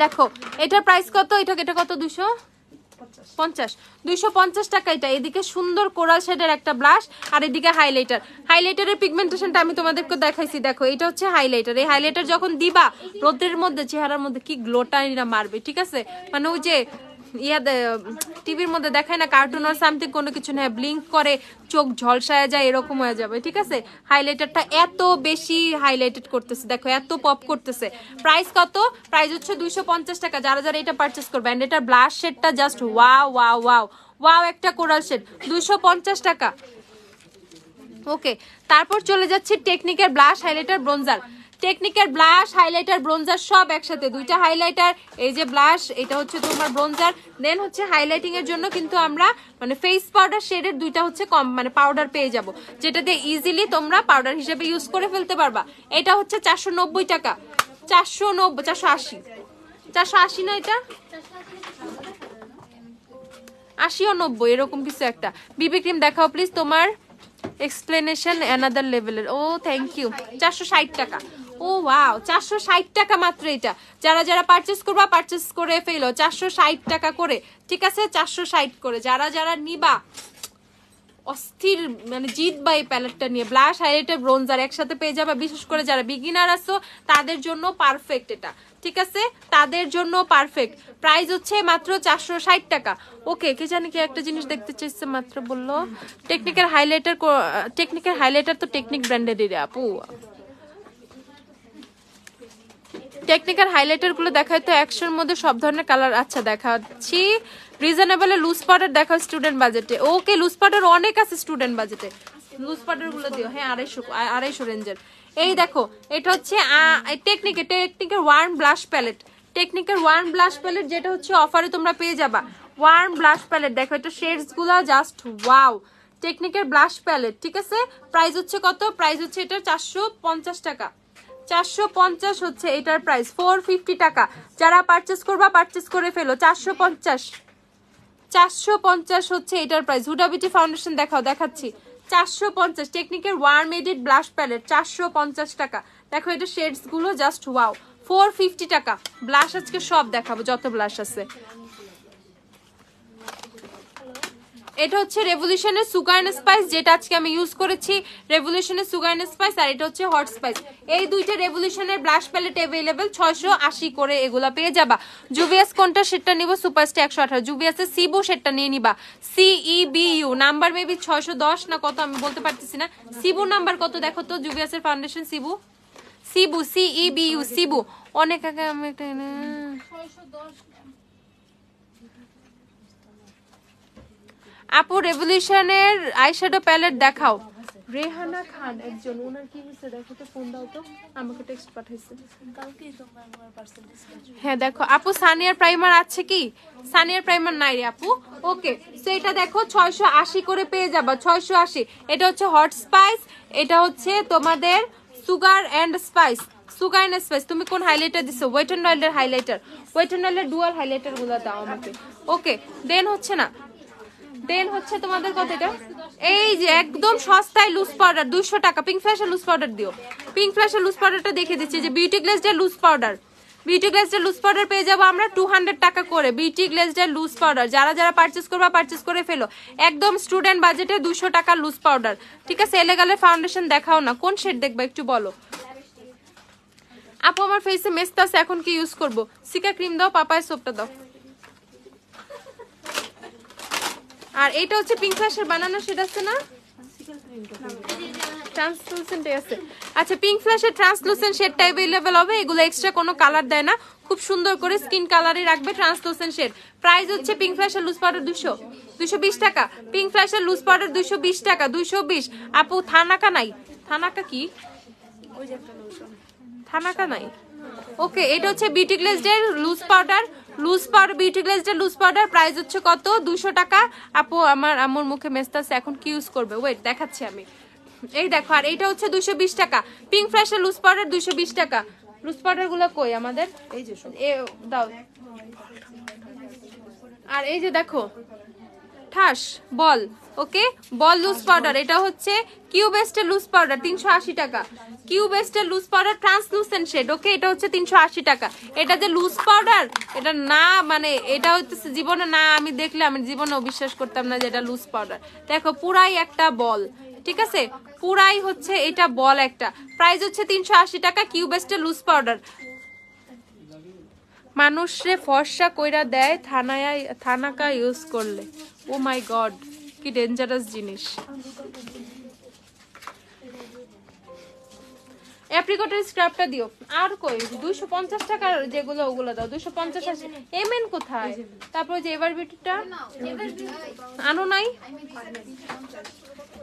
দেখো এটার প্রাইস কত? এটা কত? 250 250 টাকা। এটা এদিকে সুন্দর কোরাল শেডের একটা ব্লাশ, আর এদিকে হাইলাইটার। হাইলাইটারের পিগমেন্টেশনটা আমি তোমাদেরকে দেখাইছি, দেখো এটা হচ্ছে হাইলাইটার। এই হাইলাইটার যখন দিবা রোদের মধ্যে চেহারার মধ্যে কি গ্লোটা মারবে, ঠিক আছে। মানে ওই যে টিভির মধ্যে দেখায় না কার্টুন আর সামথিং কোনো কিছু না, ব্লিঙ্ক করে চোখ ঝলসায় যায় এরকম হয়ে যাবে, ঠিক আছে? হাইলাইটারটা এত বেশি হাইলাইটেড করতেছে, দেখো এত পপ করতেছে। প্রাইস কত? প্রাইস হচ্ছে 250 টাকা। যারা যারা এটা পারচেস করবে, এন্ড এটার ব্লাশ শেডটা just wow wow wow wow, একটা কোরাল শেড, 250 টাকা। ওকে, তারপর চলে যাচ্ছে টেকনিকের ব্লাশ হাইলাইটার ব্রোঞ্জার। টেকনিকের ব্লাশ হাইলাইটার ব্রোঞ্জার সব একসাথে, দুইটা হাইলাইটার, এই যে ব্লাশ, এটা হচ্ছে তোমার ব্রোঞ্জার, দেন হচ্ছে হাইলাইটিং এর জন্য কিন্তু আমরা মানে ফেস পাউডার শেডের দুইটা হচ্ছে কম মানে পাউডার পেয়ে যাব, যেটা দিয়ে ইজিলি তোমরা পাউডার হিসেবে ইউজ করে ফেলতে পারবা। এটা হচ্ছে 490 টাকা, 490, 480, 480 না, এটা 80 ও 90 এরকম কিছু একটা। বিবি ক্রিম দেখাও প্লিজ, তোমার এক্সপ্লেনেশন অ্যানাদার লেভেলের। ও থ্যাংক ইউ। 460 টাকা। ও ওয়াও, 460 টাকা মাত্র এটা। যারা যারা পারচেস করবা পারচেস করে ফেলো, 460 টাকা করে, ঠিক আছে? 460 করে যারা যারা নিবা অস্থির মানে জিতবা এই প্যালেটটা নিয়ে। ব্লাশ হাইলাইটার ব্রোঞ্জার একসাথে পেয়ে যাবে। বিশেষ করে যারা বিগিনার আছো তাদের জন্য পারফেক্ট এটা, ঠিক আছে? তাদের জন্য পারফেক্ট। প্রাইস হচ্ছে মাত্র 460 টাকা। ওকে, কে জানি কি একটা জিনিস দেখতে চাইছে মাত্র বললো টেকনিকের হাইলাইটার। টেকনিকের হাইলাইটার তো টেকনিক ব্র্যান্ডেরই রে আপু। টেকনিক্যাল হাইলাইটার গুলো দেখায় তো 100-এর মধ্যে সব ধরনের কালার। আচ্ছা দেখাচ্ছি, রিজনেবল লুজ পাউডার দেখাও স্টুডেন্ট বাজেটে। ওকে, লুজ পাউডার অনেক আছে স্টুডেন্ট বাজেটে, লুজ পাউডার গুলো দিও। হ্যাঁ, 250 রেঞ্জের। এই দেখো, এটা হচ্ছে টেকনিকের ওয়ার্ম ব্লাশ প্যালেট। টেকনিকের ওয়ার্ম ব্লাশ প্যালেট যেটা হচ্ছে অফারে তোমরা পেয়ে যাবা। ওয়ার্ম ব্লাশ প্যালেট দেখো, এটা শেডস গুলো জাস্ট ওয়াও। টেকনিকের ব্লাশ প্যালেট, ঠিক আছে? প্রাইস হচ্ছে কত? প্রাইস হচ্ছে এটা 450 টাকা। 450 হচ্ছে এটার প্রাইস, 450 টাকা। যারা পারচেস করবা পারচেস করে ফেলো। 450 হচ্ছে এটার প্রাইস। হুডা বিউটি ফাউন্ডেশন দেখাও, দেখাচ্ছি। 450 টেকনিকের ওয়ার্ম এডিট ব্লাশ প্যালেট, 450 টাকা। দেখো এটা শেডস গুলো জাস্ট ওয়াও। 450 টাকা। ব্লাশ আজকে সব দেখাবো, যত ব্লাশ আছে। এটা হচ্ছে রেভলিউশনের সুগার এন্ড স্পাইস, যেটা আজকে আমি ইউজ করেছি। রেভলিউশনের সুগার এন্ড স্পাইস, আর এটা হচ্ছে হট স্পাইস। এই দুইটা রেভলিউশনের ব্লাশ প্যালেট अवेलेबल 680 করে এগুলা পেয়ে যাবা। জুভিয়াস কোনটা সেটটা নিব? সুপারস্টার 118। জুভিয়াসের সিবু সেটটা নিয়ে নিবা, CEBU নাম্বার মেবি 610 না কত, আমি বলতে পারতেছি না। সিবু নাম্বার কত দেখো তো? জুভিয়াসের ফাউন্ডেশন সিবু, CEBU সিবু। অনেক আগে আমি এটা 610। আপু রেভলিউশনের আইশ্যাডো প্যালেট দেখাও। রেহানা খান একজন, ওনার কি হয়েছে দেখো তো, ফোন দাও তো, আমাকে টেক্সট পাঠাইছে কালকেই তো আমার পার্সেন্টেজ। হ্যাঁ দেখো আপু, সানিয়ার প্রাইমার আছে কি? সানিয়ার প্রাইমার নাই রে আপু। ওকে, সো এটা দেখো 680 করে পেয়ে যাবা, 680। এটা হচ্ছে হট স্পাইস, এটা হচ্ছে তোমাদের sugar and spice. Sugar and spice. তুমি কোন হাইলাইটার দিছো? ওয়েট এন্ড অয়েলের হাইলাইটার, ওয়েট এন্ড অয়েলের ডুয়াল হাইলাইটার গুলো দাও আমাকে। ওকে, দেন হচ্ছে না, দেন হচ্ছে তোমাদের কত এটা? এই যে একদম সস্তায় লুজ পাউডার 200 টাকা। পিঙ্ক ফ্ল্যাশের লুজ পাউডার দিও। পিঙ্ক ফ্ল্যাশের লুজ পাউডারটা দেখে দিচ্ছি, যে বিউটি গ্লেজডের লুজ পাউডার। বিউটি গ্লেজডের লুজ পাউডার পেয়ে যাবো আমরা 200 টাকা করে। বিউটি গ্লেজডের লুজ পাউডার যারা যারা পারচেস করবা পারচেস করে ফেলো। একদম স্টুডেন্ট বাজেটে 200 টাকা লুজ পাউডার, ঠিক আছে? এলেগালের ফাউন্ডেশন দেখাও না, কোন শেড দেখবা একটু বলো। আপু আমার ফেসে মেস্তা আছে, এখন কি ইউজ করবো? সিকা ক্রিম দাও, পাপায় সোপটা দাও। আর এটা হচ্ছে পিঙ্ক ফ্ল্যাশের বানানো শেড আছে না, ট্রান্সলুসেন্ট আছে। আচ্ছা, পিঙ্ক ফ্ল্যাশের ট্রান্সলুসেন্ট শেডটা अवेलेबल হবে। এগুলো এক্সট্রা কোনো কালার দেয় না, খুব সুন্দর করে স্কিন কালারে রাখবে ট্রান্সলুসেন্ট শেড। প্রাইস হচ্ছে পিঙ্ক ফ্ল্যাশের লুজ পাউডার 220 টাকা। পিঙ্ক ফ্ল্যাশের লুজ পাউডার 220 টাকা, 220। আপু থানাকা নাই, থানাকা কি? ওই যে একটা লোশন, থানাকা নাই। ওকে, এটা হচ্ছে বিউটি গ্লেজডের loose powder, loose powder, beauty গ্লেজডের লুজ পাউডার। প্রাইস হচ্ছে কত? 200 টাকা। আপু আমার মুখে মেস্তাছে, এখন কি ইউজ করবে? ওয়েট দেখাচ্ছি আমি। এই দেখো, আর এইটা হচ্ছে 220 টাকা। পিঙ্ক ফ্ল্যাশের লুজ পাউডার 220 টাকা। লুজ পাউডার গুলো কই আমাদের? এই যে দাও। আর এই যে দেখো ঠাস বল, ওকে বল লুজ পাউডার। এটা হচ্ছে কিউবেস্টের লুজ পাউডার 380 টাকা। কিউবেস্টের লুজ পাউডার ট্রান্সলুসেন্ট শেড, ওকে? এটা হচ্ছে 380 টাকা। এটা যে লুজ পাউডার, এটা না মানে এটা হচ্ছে জীবনে না, আমি দেখলে আমি জীবনেও বিশ্বাস করতাম না যে এটা লুজ পাউডার। দেখো পুরাই একটা বল, ঠিক আছে? পুরাই হচ্ছে এটা বল একটা। প্রাইস হচ্ছে 380 টাকা কিউবেস্টের লুজ পাউডার। মানুষরে ফর্সা কইরা দেয় থানাকা ইউজ করলে। ও মাই গড, কি ডেঞ্জারাস জিনিস। অ্যাপ্রিকটের স্ক্র্যাপটা দিও। আর কই 250 টাকার যেগুলো ওগুলো দাও। 250 আছে। এমএন কোথায়? তারপর যে এভার বিউটিটা আনো নাই।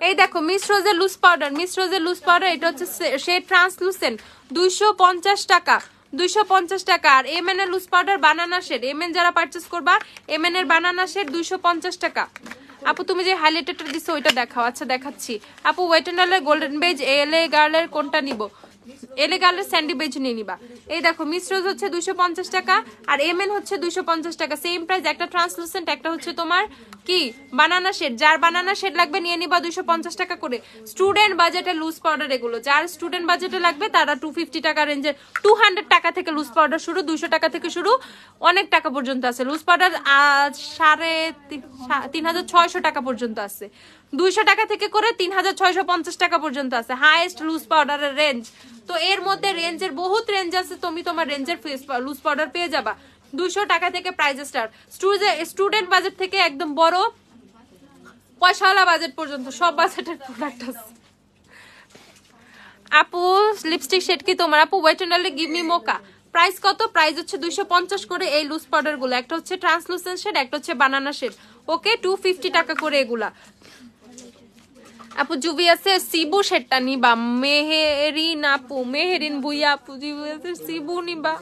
এই দেখো মিস রোজের লুজ পাউডার, মিস রোজের লুজ পাউডার, এটা হচ্ছে শেড ট্রান্সলুসেন্ট, 250 টাকা, 250 টাকা। আর এমএন এর লুজ পাউডার বানানা শেড, এমএন যারা পারচেজ করবা এমএন এর বানানা শেড 250 টাকা। আপু তুমি যে হাইলাইটারটা দিছো ওইটা দেখাও। আচ্ছা দেখাচ্ছি। আপু ওয়েট এন্ড ওয়ালের গোল্ডেন বেজ, এলএ গার্লের কোনটা নিব? এলে গার্লের স্যান্ডি বেজ নিয়ে নিবা। এই দেখো মিস রোজ হচ্ছে 250 টাকা আর এমএন হচ্ছে 250 টাকা, সেম প্রাইস। একটা ট্রান্সলুসেন্ট, একটা হচ্ছে তোমার কি বানানা শেড। যার বানানা শেড লাগবে নিয়ে নিবা 250 টাকা করে। স্টুডেন্ট বাজেটে লুজ পাউডার এগুলো, যার স্টুডেন্ট বাজেটে লাগবে তারা 250 টাকা রেঞ্জের, 200 টাকা থেকে লুজ পাউডার শুরু, 200 টাকা থেকে শুরু, অনেক টাকা পর্যন্ত আছে লুজ পাউডার। 3600 টাকা পর্যন্ত আছে, 200 টাকা থেকে করে 3650 টাকা পর্যন্ত আছে হাইয়েস্ট লুজ পাউডারের রেঞ্জ। তো এর মধ্যে রেঞ্জের বহুত রেঞ্জ আছে, তুমি তোমার রেঞ্জের লুজ পাউডার পেয়ে যাবা 200 টাকা থেকে প্রাইস স্টার্ট। স্টুডেন্ট বাজেট থেকে একদম বড় পয়সাওয়ালা বাজেট পর্যন্ত সব বাজেটের প্রোডাক্ট আছে। আপু লিপস্টিক শেড কি তোমার? আপু ওয়েট এন্ড ওয়ালে গিভ মি মোকা, প্রাইস কত? প্রাইস হচ্ছে 250 করে এই লুজ পাউডার গুলো। একটা হচ্ছে ট্রান্সলুসেন্ট শেড, একটা হচ্ছে বানানা শেড। ওকে 250 টাকা করে এগুলা। আপু জুভিয়াসে সিবু শেডটা নিবা, মেহেরিন আপু, মেহেরিন বুইয়া আপু জুভিয়াসে সিবু নিবা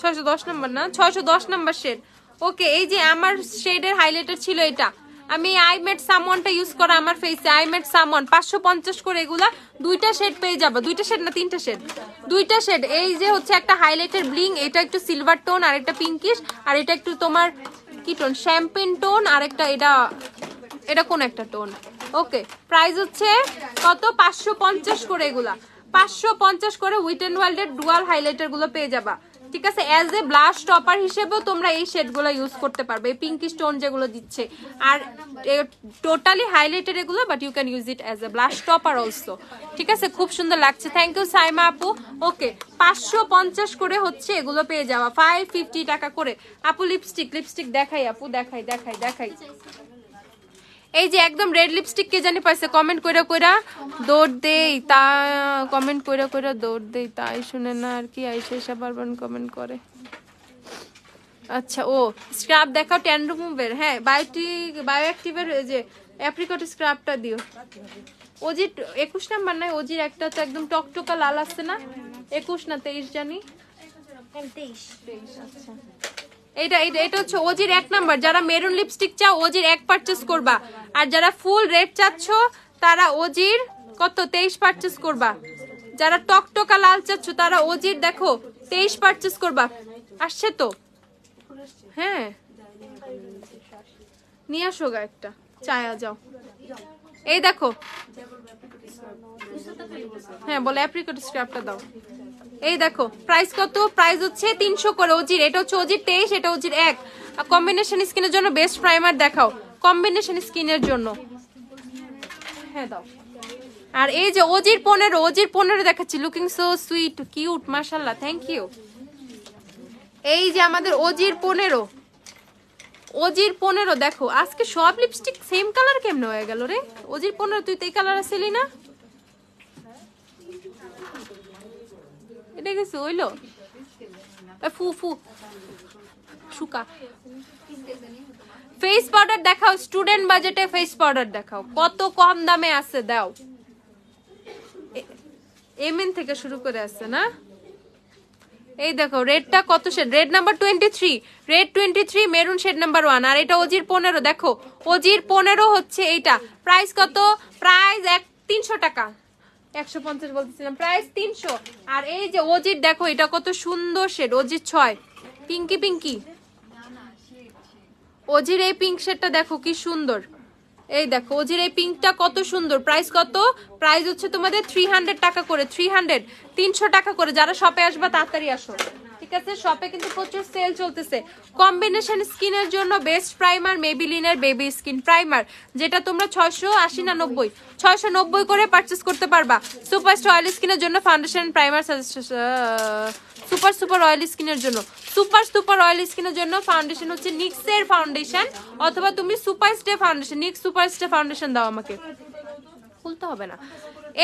610 নম্বর না, 610 নম্বর শেড। ওকে এই যে আমার শেডের হাইলাইটার ছিল এটা, আমি আই মেড সামওয়ানটা ইউজ করা আমার ফেসে, আই মেড সামওয়ান 550 করে এগুলা। দুইটা শেড পেয়ে যাবে, দুইটা শেড না তিনটা শেড, দুইটা শেড। এই যে হচ্ছে একটা হাইলাইটার ব্লিং, এটা একটু সিলভার টোন আর একটা পিঙ্কিশ, আর এটা একটু তোমার কি টোন শ্যাম্পেন টোন, আর একটা এটা কোন একটা টোন। ওকে প্রাইস হচ্ছে কত? 550 করে এগুলা, 550 করে উইট এন্ড ওয়াইল্ডের ডুয়াল হাইলাইটার গুলো পেয়ে যাবা। ঠিক আছে, অ্যাজ এ ব্লাশ টপার হিসেবেও তোমরা এই শেডগুলো ইউজ করতে পারবে, এই পিঙ্কি স্টোন যেগুলো দিচ্ছে। আর টোটালি হাইলাইটার এগুলো, but you can use it as a blush topper also. ঠিক আছে, খুব সুন্দর লাগছে। থ্যাংক ইউ সাইমা আপু। ওকে 550 করে হচ্ছে এগুলো পেয়ে যাওয়া, 550 টাকা করে। আপু লিপস্টিক দেখাই আপু, দেখাই। এই যে একদম রেড লিপস্টিক কে জানি পাইছে, কমেন্ট কইরা দৌড় দেই তা, কমেন্ট কইরা দৌড় দেই তাই শুনে না আর কি, আইসা বারবার কমেন্ট করে। আচ্ছা ও স্ক্রাব দেখাও, ট্যান রিমুভার। হ্যাঁ বায়ো অ্যাক্টিভের যে অ্যাপ্রিকট স্ক্রাবটা দিও। ওজির 21 নাম্বার নাই, ওজির একটা তো একদম টকটকা লাল আসছে না, 21 না 23 জানি, 23। আচ্ছা এটা হচ্ছে ওজির 1 নাম্বার। যারা মেরুন লিপস্টিক চাও ওজির 1 পারচেজ করবা, আর যারা ফুল রেড চাচ্ছ তারা ওজির কত 23 পারচেজ করবা। যারা টকটকা লাল চাচ্ছ তারা ওজির দেখো 23 পারচেজ করবা। আসছে তো? হ্যাঁ নিয়ে আসো গা একটা, চায়া যাও। এই দেখো, হ্যাঁ বলে অ্যাপ্রিকট স্ক্রাবটা দাও। এই দেখো প্রাইস কত? প্রাইস হচ্ছে 300 করে ওজির। এটা হচ্ছে ওজির 23, এটা ওজির 1। কম্বিনেশন স্কিনের জন্য বেস্ট প্রাইমার দেখাও, কম্বিনেশন স্কিনের জন্য। হ্যাঁ দাও। আর এই যে ওজির 15 দেখাচ্ছি, লুকিং সো সুইট কিউট মাশাআল্লাহ, থ্যাংক ইউ। এই যে আমাদের ওজির 15 দেখো। আজকে সব লিপস্টিক সেম কালার কেমনে হয়ে গেল রে? ওজির 15, তুই তো এই কালার আসলি না, এটা গেছে হইলো ফু শুকা। ফেস পাউডার দেখাও, স্টুডেন্ট বাজেটে ফেস পাউডার দেখাও, কত কম দামে আছে দাও। এমএন থেকে শুরু করে আছে না। এই দেখো রেডটা কত shade, red number 23, red 23, maroon shade number 1। আর এটা ওজির 15 দেখো, ওজির 15 হচ্ছে এইটা। প্রাইস কত? প্রাইস 300 টাকা, 150 বলতেছিলাম, প্রাইস 300। আর এই যে ওজির দেখো এটা কত সুন্দর শেড, ওজির 6, পিঙ্কি। ওজির এই পিঙ্ক শেডটা দেখো কি সুন্দর। এই দেখো ওজির এই পিঙ্কটা কত সুন্দর। প্রাইস কত? প্রাইস হচ্ছে তোমাদের 300 টাকা করে, 300 টাকা করে। যারা শপে আসবা তাড়াতাড়ি আসো, ঠিক আছে শপে কিন্তু প্রচুর সেল চলতেছে কম্বিনেশন স্কিনের জন্য বেস্ট প্রাইমার মেবিলিনের বেবি স্কিন প্রাইমার যেটা তোমরা 680 না 90 690 করে পারচেজ করতে পারবা সুপার অয়েলি স্কিনের জন্য ফাউন্ডেশন প্রাইমার সুপার অয়েলি স্কিনের জন্য সুপার অয়েলি স্কিনের জন্য ফাউন্ডেশন হচ্ছে নিক্সের ফাউন্ডেশন অথবা তুমি super stay foundation NIX super stay foundation দাও আমাকে খুলতে হবে না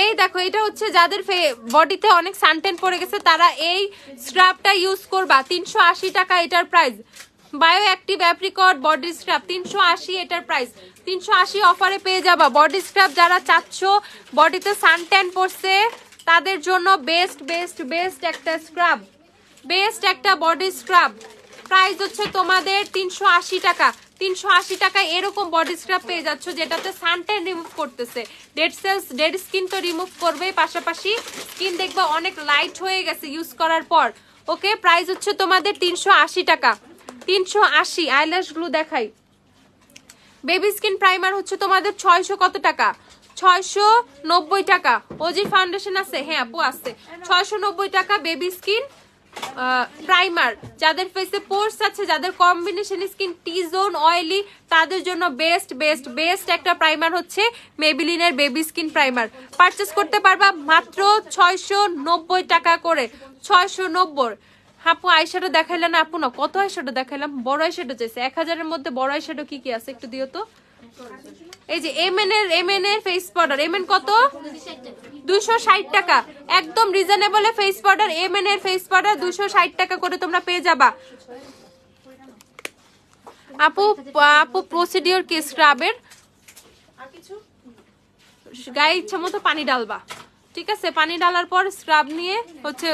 এই দেখো এটা হচ্ছে যাদের বডিতে অনেক সানটেন পড়ে গেছে তারা এই স্ক্রাবটা ইউজ করবা 380 টাকা এটার price bio active apricot body scrub 380 এটার প্রাইস 380 অফারে পেয়ে যাবা বডি স্ক্রাব যারা চাচ্ছ বডিতে সানটেন পড়ছে তাদের জন্য বেস্ট একটা স্ক্রাব বেস্ট একটা বডি স্ক্রাব প্রাইস হচ্ছে তোমাদের 380 টাকা 380 টাকা এরকম বডি স্ক্রাব পেয়ে যাচ্ছ যেটাতে সানটেন রিমুভ করতেছে ডেড স্কিন তো রিমুভ করবে পাশাপাশি স্কিন দেখবা অনেক লাইট হয়ে গেছে ইউজ করার পর ওকে প্রাইস হচ্ছে তোমাদের 380 টাকা 380 আইল্যাশ গ্লু দেখাই বেবি স্কিন প্রাইমার হচ্ছে তোমাদের 600 কত টাকা 690 টাকা ওজি ফাউন্ডেশন আছে হ্যাঁ আপু আছে 690 টাকা বেবি স্কিন প্রাইমার যাদের ফেসে পোর্স আছে যাদের কম্বিনেশন স্কিন টি জোন অয়েলি তাদের জন্য বেস্ট একটা প্রাইমার হচ্ছে মেবিলিনের বেবি স্কিন প্রাইমার পারচেজ করতে পারবা মাত্র 690 টাকা করে 690 আপু আইশ্যাডো দেখাইলে না আপু না কত আইশ্যাডো দেখাইলাম বড় আইশ্যাডো চাইছে 1000 এর মধ্যে বড় আইশ্যাডো কি কি আছে একটু দিও তো এই যে এমএন এর ফেস পাউডার এমএন কত 260 টাকা একদম রিজনেবল ফেস পাউডার এমএন এর ফেস পাউডার 260 টাকা করে তোমরা পেয়ে যাবা আপু প্রসিডিওর কি স্ক্রাবের আর কিছু গায়ে ইচ্ছা মতো পানি ডালবা ঠিক আছে পানি ডালার পর স্ক্রাব নিয়ে হচ্ছে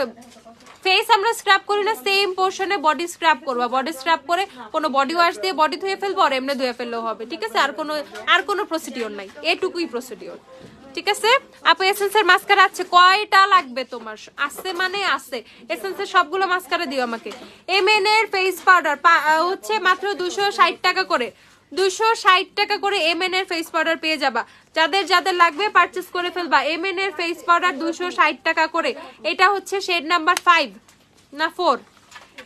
ফেস আমরা স্ক্রাব করি না সেম পোরশনে বডি স্ক্রাব করবা বডি স্ক্রাব করে কোনো বডি ওয়াশ দিয়ে বডি ধুয়ে ফেলবো আর এমনি ধুয়ে ফেললেও হবে ঠিক আছে আর কোনো প্রসিডিওর নাই এটুকুই প্রসিডিওর ঠিক আছে আপু এসেন্সের মাস্কারা আছে কয়টা লাগবে তোমার আছে মানে আছে এসেন্সের সবগুলো মাস্কারা দিও আমাকে এমএন এর ফেস পাউডার হচ্ছে মাত্র 260 টাকা করে 260 টাকা করে এমএন এর ফেস পাউডার পেয়ে যাবা যাদের লাগবে পারচেজ করে ফেলবা এমএন এর ফেস পাউডার 260 টাকা করে এটা হচ্ছে শেড নাম্বার 5 না 4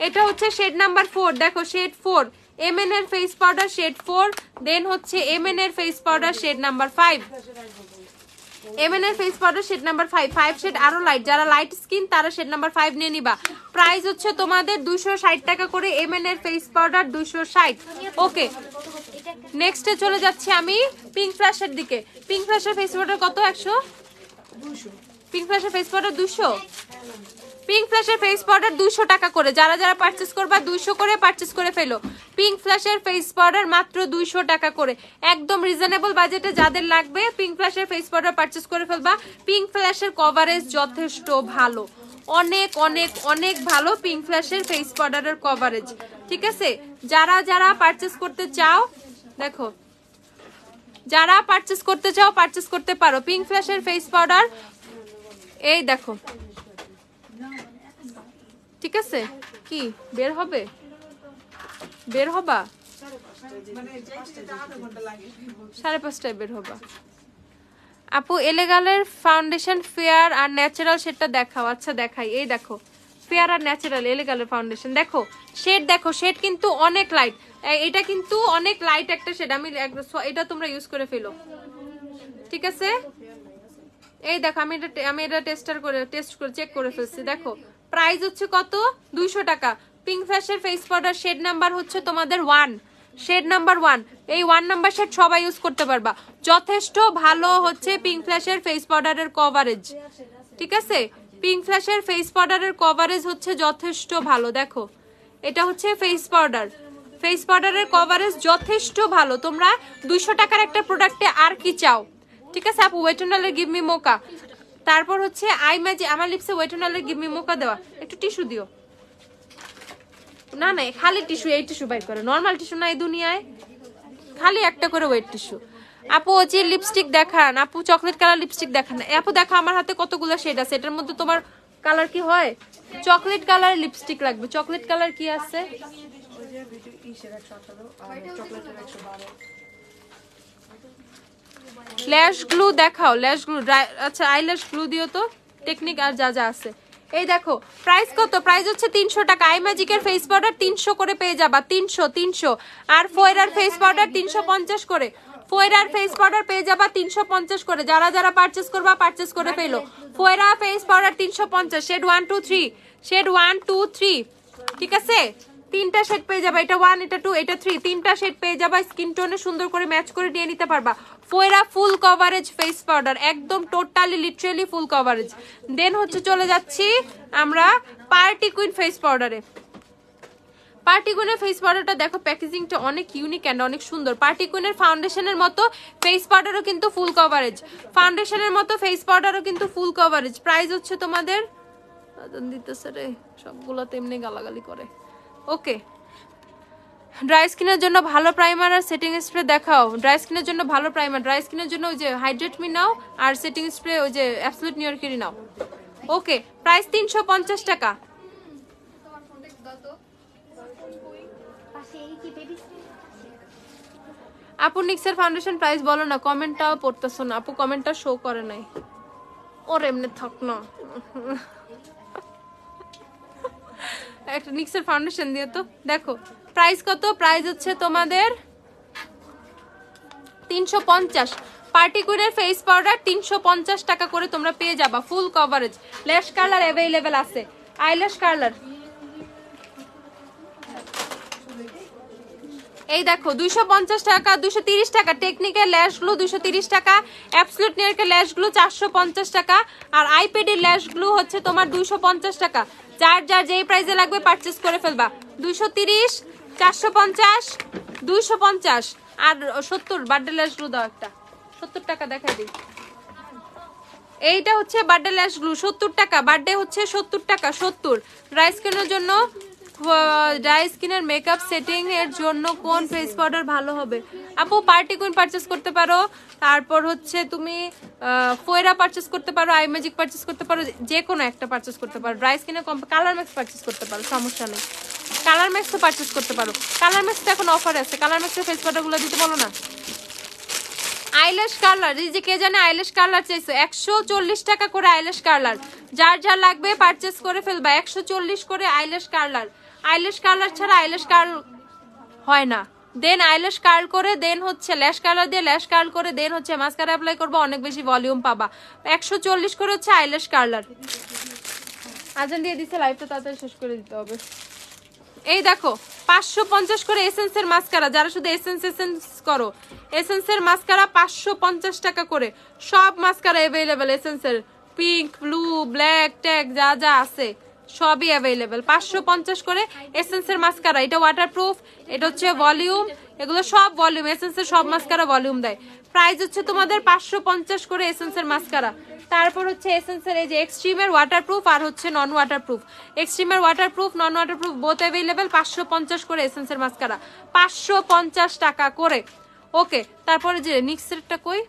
এটা হচ্ছে শেড নাম্বার 4 দেখো শেড 4 এমএন এর ফেস পাউডার শেড 4 দেন হচ্ছে এমএন এর face powder shade number 5 MN এর face powder shade number 5 shade আরো লাইট যারা লাইট স্কিন তারা শেড নাম্বার 5 নিয়ে নিবা প্রাইস হচ্ছে তোমাদের 260 টাকা করে এমএন এর ফেস পাউডার 260 ওকে নেক্সটে চলে যাচ্ছি আমি পিঙ্ক ফ্ল্যাশের দিকে পিঙ্ক ফ্ল্যাশের ফেস পাউডার কত 100 200 পিঙ্ক ফ্ল্যাশের ফেস পাউডার 200 পিঙ্ক ফ্ল্যাশের ফেস পাউডার 200 টাকা করে যারা পারচেজ করবা 200 করে পারচেজ করে ফেলো পিঙ্ক ফ্ল্যাশের ফেস পাউডার মাত্র 200 টাকা করে একদম রিজনেবল বাজেটে যাদের লাগবে পিঙ্ক ফ্ল্যাশের ফেস পাউডার পারচেজ করে ফেলবা পিঙ্ক ফ্ল্যাশের কভারেজ যথেষ্ট ভালো অনেক ভালো পিঙ্ক ফ্ল্যাশের ফেস পাউডারের কভারেজ ঠিক আছে যারা পারচেজ করতে চাও দেখো যারা পারচেজ করতে চাও পারচেজ করতে পারো পিঙ্ক ফ্ল্যাশের ফেস পাউডার এই দেখো ঠিক আছে কি বের হবা 5:30 বের হবা আপু এলেগালের ফাউন্ডেশন ফেয়ার আর ন্যাচারাল শেডটা দেখাও আচ্ছা দেখাই এই দেখো ফেয়ার আর ন্যাচারাল এলেগালের ফাউন্ডেশন দেখো শেড কিন্তু অনেক লাইট এটা কিন্তু অনেক লাইট একটা শেড আমি এটা তোমরা ইউজ করে ফেলো ঠিক আছে এই দেখো আমি এটা টেস্ট করে চেক করে ফেলছি দেখো প্রাইস হচ্ছে কত 200 টাকা পিঙ্ক ফ্ল্যাশের ফেস পাউডার শেড নাম্বার হচ্ছে তোমাদের 1 শেড নাম্বার 1 এই 1 নাম্বার শেড সবাই ইউজ করতে পারবা যথেষ্ট ভালো হচ্ছে পিঙ্ক ফ্ল্যাশের ফেস পাউডারের কভারেজ ঠিক আছে পিঙ্ক ফ্ল্যাশের ফেস পাউডারের কভারেজ হচ্ছে যথেষ্ট ভালো দেখো এটা হচ্ছে ফেস পাউডারের কভারেজ যথেষ্ট ভালো তোমরা 200 টাকার একটা প্রোডাক্টে আর কি চাও ঠিক আছে আপু ওয়েটনালের গিভ মি মোকা তারপর হচ্ছে আই ম্যাজিক আমার লিপসে ওয়েটনালের গিভ মি মোকা দেওয়া একটু টিস্যু দিও না খালি টিস্যু এই টিস্যু বাইর করে নরমাল টিস্যু নাই দুনিয়ায় খালি একটা করে ওয়েট টিস্যু আপু ওজি লিপস্টিক দেখান আপু চকলেট কালার লিপস্টিক দেখান আপু দেখো আমার হাতে কতগুলো শেড আছে এটার মধ্যে তোমার কালার কি হয় চকলেট কালার লিপস্টিক লাগবে চকলেট কালার কি আছে ল্যাশ গ্লু দেখাও ল্যাশ গ্লু আচ্ছা আইল্যাশ গ্লু দিও তো টেকনিক আর যা আছে এই দেখো প্রাইস কত, প্রাইস হচ্ছে 300 টাকা। আই ম্যাজিকের ফেস পাউডার 300 করে পেয়ে যাবা, 300। আর ফোয়রার ফেস পাউডার 350 করে, ফোয়রার ফেস পাউডার পেয়ে যাবা 350 করে। যারা যারা পারচেজ করবা পারচেজ করে ফেলো। ফোয়রা ফেস পাউডার 350, শেড 1 2 3, শেড 1 2 3, ঠিক আছে? 3টা শেড পেয়ে যাবা, এটা 1 এটা 2 এটা 3, 3টা শেড পেয়ে যাবা। স্কিন টোনে সুন্দর করে ম্যাচ করে নিয়ে নিতে পারবা। ফোয়রা ফুল কভারেজ ফেস পাউডার, একদম totally literally full coverage. Then হচ্ছে চলে যাচ্ছি আমরা পার্টি কুইন ফেস পাউডারে। পার্টি কুইনের ফেস পাউডারটা দেখো, প্যাকেজিংটা অনেক ইউনিক এন্ড অনেক সুন্দর। পার্টি কুইনের ফাউন্ডেশনের মতো ফেস পাউডারও কিন্তু ফুল কভারেজ, ফাউন্ডেশনের মতো ফেস পাউডারও কিন্তু ফুল কভারেজ। প্রাইস হচ্ছে তোমাদের দিতেছে রে, সবগুলো তেমনি গালাগালি করে। ওকে, ড্রাই স্কিনের জন্য ভালো প্রাইমার আর সেটিং স্প্রে দেখাও। ড্রাই স্কিনের জন্য ভালো প্রাইমার, ড্রাই স্কিনের জন্য ওই যে হাইড্রেট মি নাও, আর সেটিং স্প্রে ওই যে অ্যাবসলিউট নিউ ইয়র্কেরই নাও। ওকে, প্রাইস 350 টাকা। আপু নিক্সের ফাউন্ডেশন প্রাইস বলো না, কমেন্টটাও পড়তেছো না আপু, কমেন্টটা শো করে নাই। ওর এমনি থাক না, একটা নিক্সের ফাউন্ডেশন দিয়ে তো দেখো প্রাইস কত। প্রাইস হচ্ছে তোমাদের 350। পার্টি কুইনের ফেস পাউডার 350 টাকা করে তোমরা পেয়ে যাবা, ফুল কভারেজ। ল্যাশ কালার অ্যাভেলেবেল আছে, আইল্যাশ কালার। এই দেখো 250 টাকা, 230 টাকা টেকনিক্যাল ল্যাশগুলো, 230 টাকা অ্যাবসলিউট নিউ ইয়র্কের ল্যাশগুলো 450 টাকা, আর আইপ্যাডের ল্যাশগুলো হচ্ছে তোমার 250 টাকা। যার যার যেই প্রাইসে লাগবে পারচেজ করে ফেলবা। 230, 450, 250 আর 70। বার্থডে ল্যাশগুলো দাও একটা, 70 টাকা দেখাই দিই। এইটা হচ্ছে বার্থডে ল্যাশগুলো 70 টাকা, বার্থডে হচ্ছে 70 টাকা, 70। ড্রাই স্কিনের জন্য, ড্রাই স্কিনের মেকআপ সেটিং এর জন্য কোন ফেস পাউডার ভালো হবে? আপু পার্টি কুইন পারচেজ করতে পারো, তারপর হচ্ছে তুমি ফোয়রা পারচেজ করতে পারো, আই ম্যাজিক পারচেজ করতে পারো, যে কোনো একটা পারচেজ করতে পারো। ড্রাই স্কিনে কালার ম্যাক্স পারচেজ করতে পারো, সমস্যা নেই। কালার ম্যাক্সও পারচেজ করতে পারো, কালার ম্যাক্স তো এখন অফার আছে। কালার ম্যাক্সের ফেস পাউডারগুলো দিতে বলো না। আইল্যাশ কালার, এই যে কে জানে আইল্যাশ কালার চাইছো, 140 টাকা করে আইল্যাশ কালার। যার যার লাগবে পারচেজ করে ফেলবা, 140 করে আইল্যাশ কালার। আইল্যাশ কালার ছাড়া আইল্যাশ কার্ল হয় না। দেন আইল্যাশ কার্ল করে, দেন হচ্ছে ল্যাশ কালার দিয়ে ল্যাশ কার্ল করে, দেন হচ্ছে মাস্কারা অ্যাপ্লাই করবো, অনেক বেশি ভলিউম পাবা। 140 করে হচ্ছে আইল্যাশ কালার। আজান দিয়ে দিচ্ছে, লাইভটা তাড়াতাড়ি শেষ করে দিতে হবে। এই দেখো 550 করে এসেন্সের মাস্কারা, যারা শুধু এসেন্স করো, এসেন্সের মাস্কারা 550 টাকা করে। সব মাস্কারা অ্যাভেলেবেল এসেন্সের, পিঙ্ক, ব্লু, ব্ল্যাক, ট্যাগ যা যা আছে সবই অ্যাভেলেবেল। 550 করে এসেন্সের মাস্কারা। এটা ওয়াটারপ্রুফ, এটা হচ্ছে ভলিউম, এগুলো সব ভলিউম। এসেন্সের সব মাস্কারা ভলিউম দেয়। প্রাইস হচ্ছে তোমাদের 550 করে এসেন্সের মাস্কারা। তারপর হচ্ছে এসেন্সের এই যে এক্সট্রিমের ওয়াটারপ্রুফ আর হচ্ছে নন ওয়াটারপ্রুফ। এক্সট্রিমের ওয়াটারপ্রুফ, নন ওয়াটারপ্রুফ বোথ অ্যাভেলেবেল। 550 করে এসেন্সের মাস্কারা, 550 টাকা করে। ওকে, তারপরে যে নিক্সেরটা কই?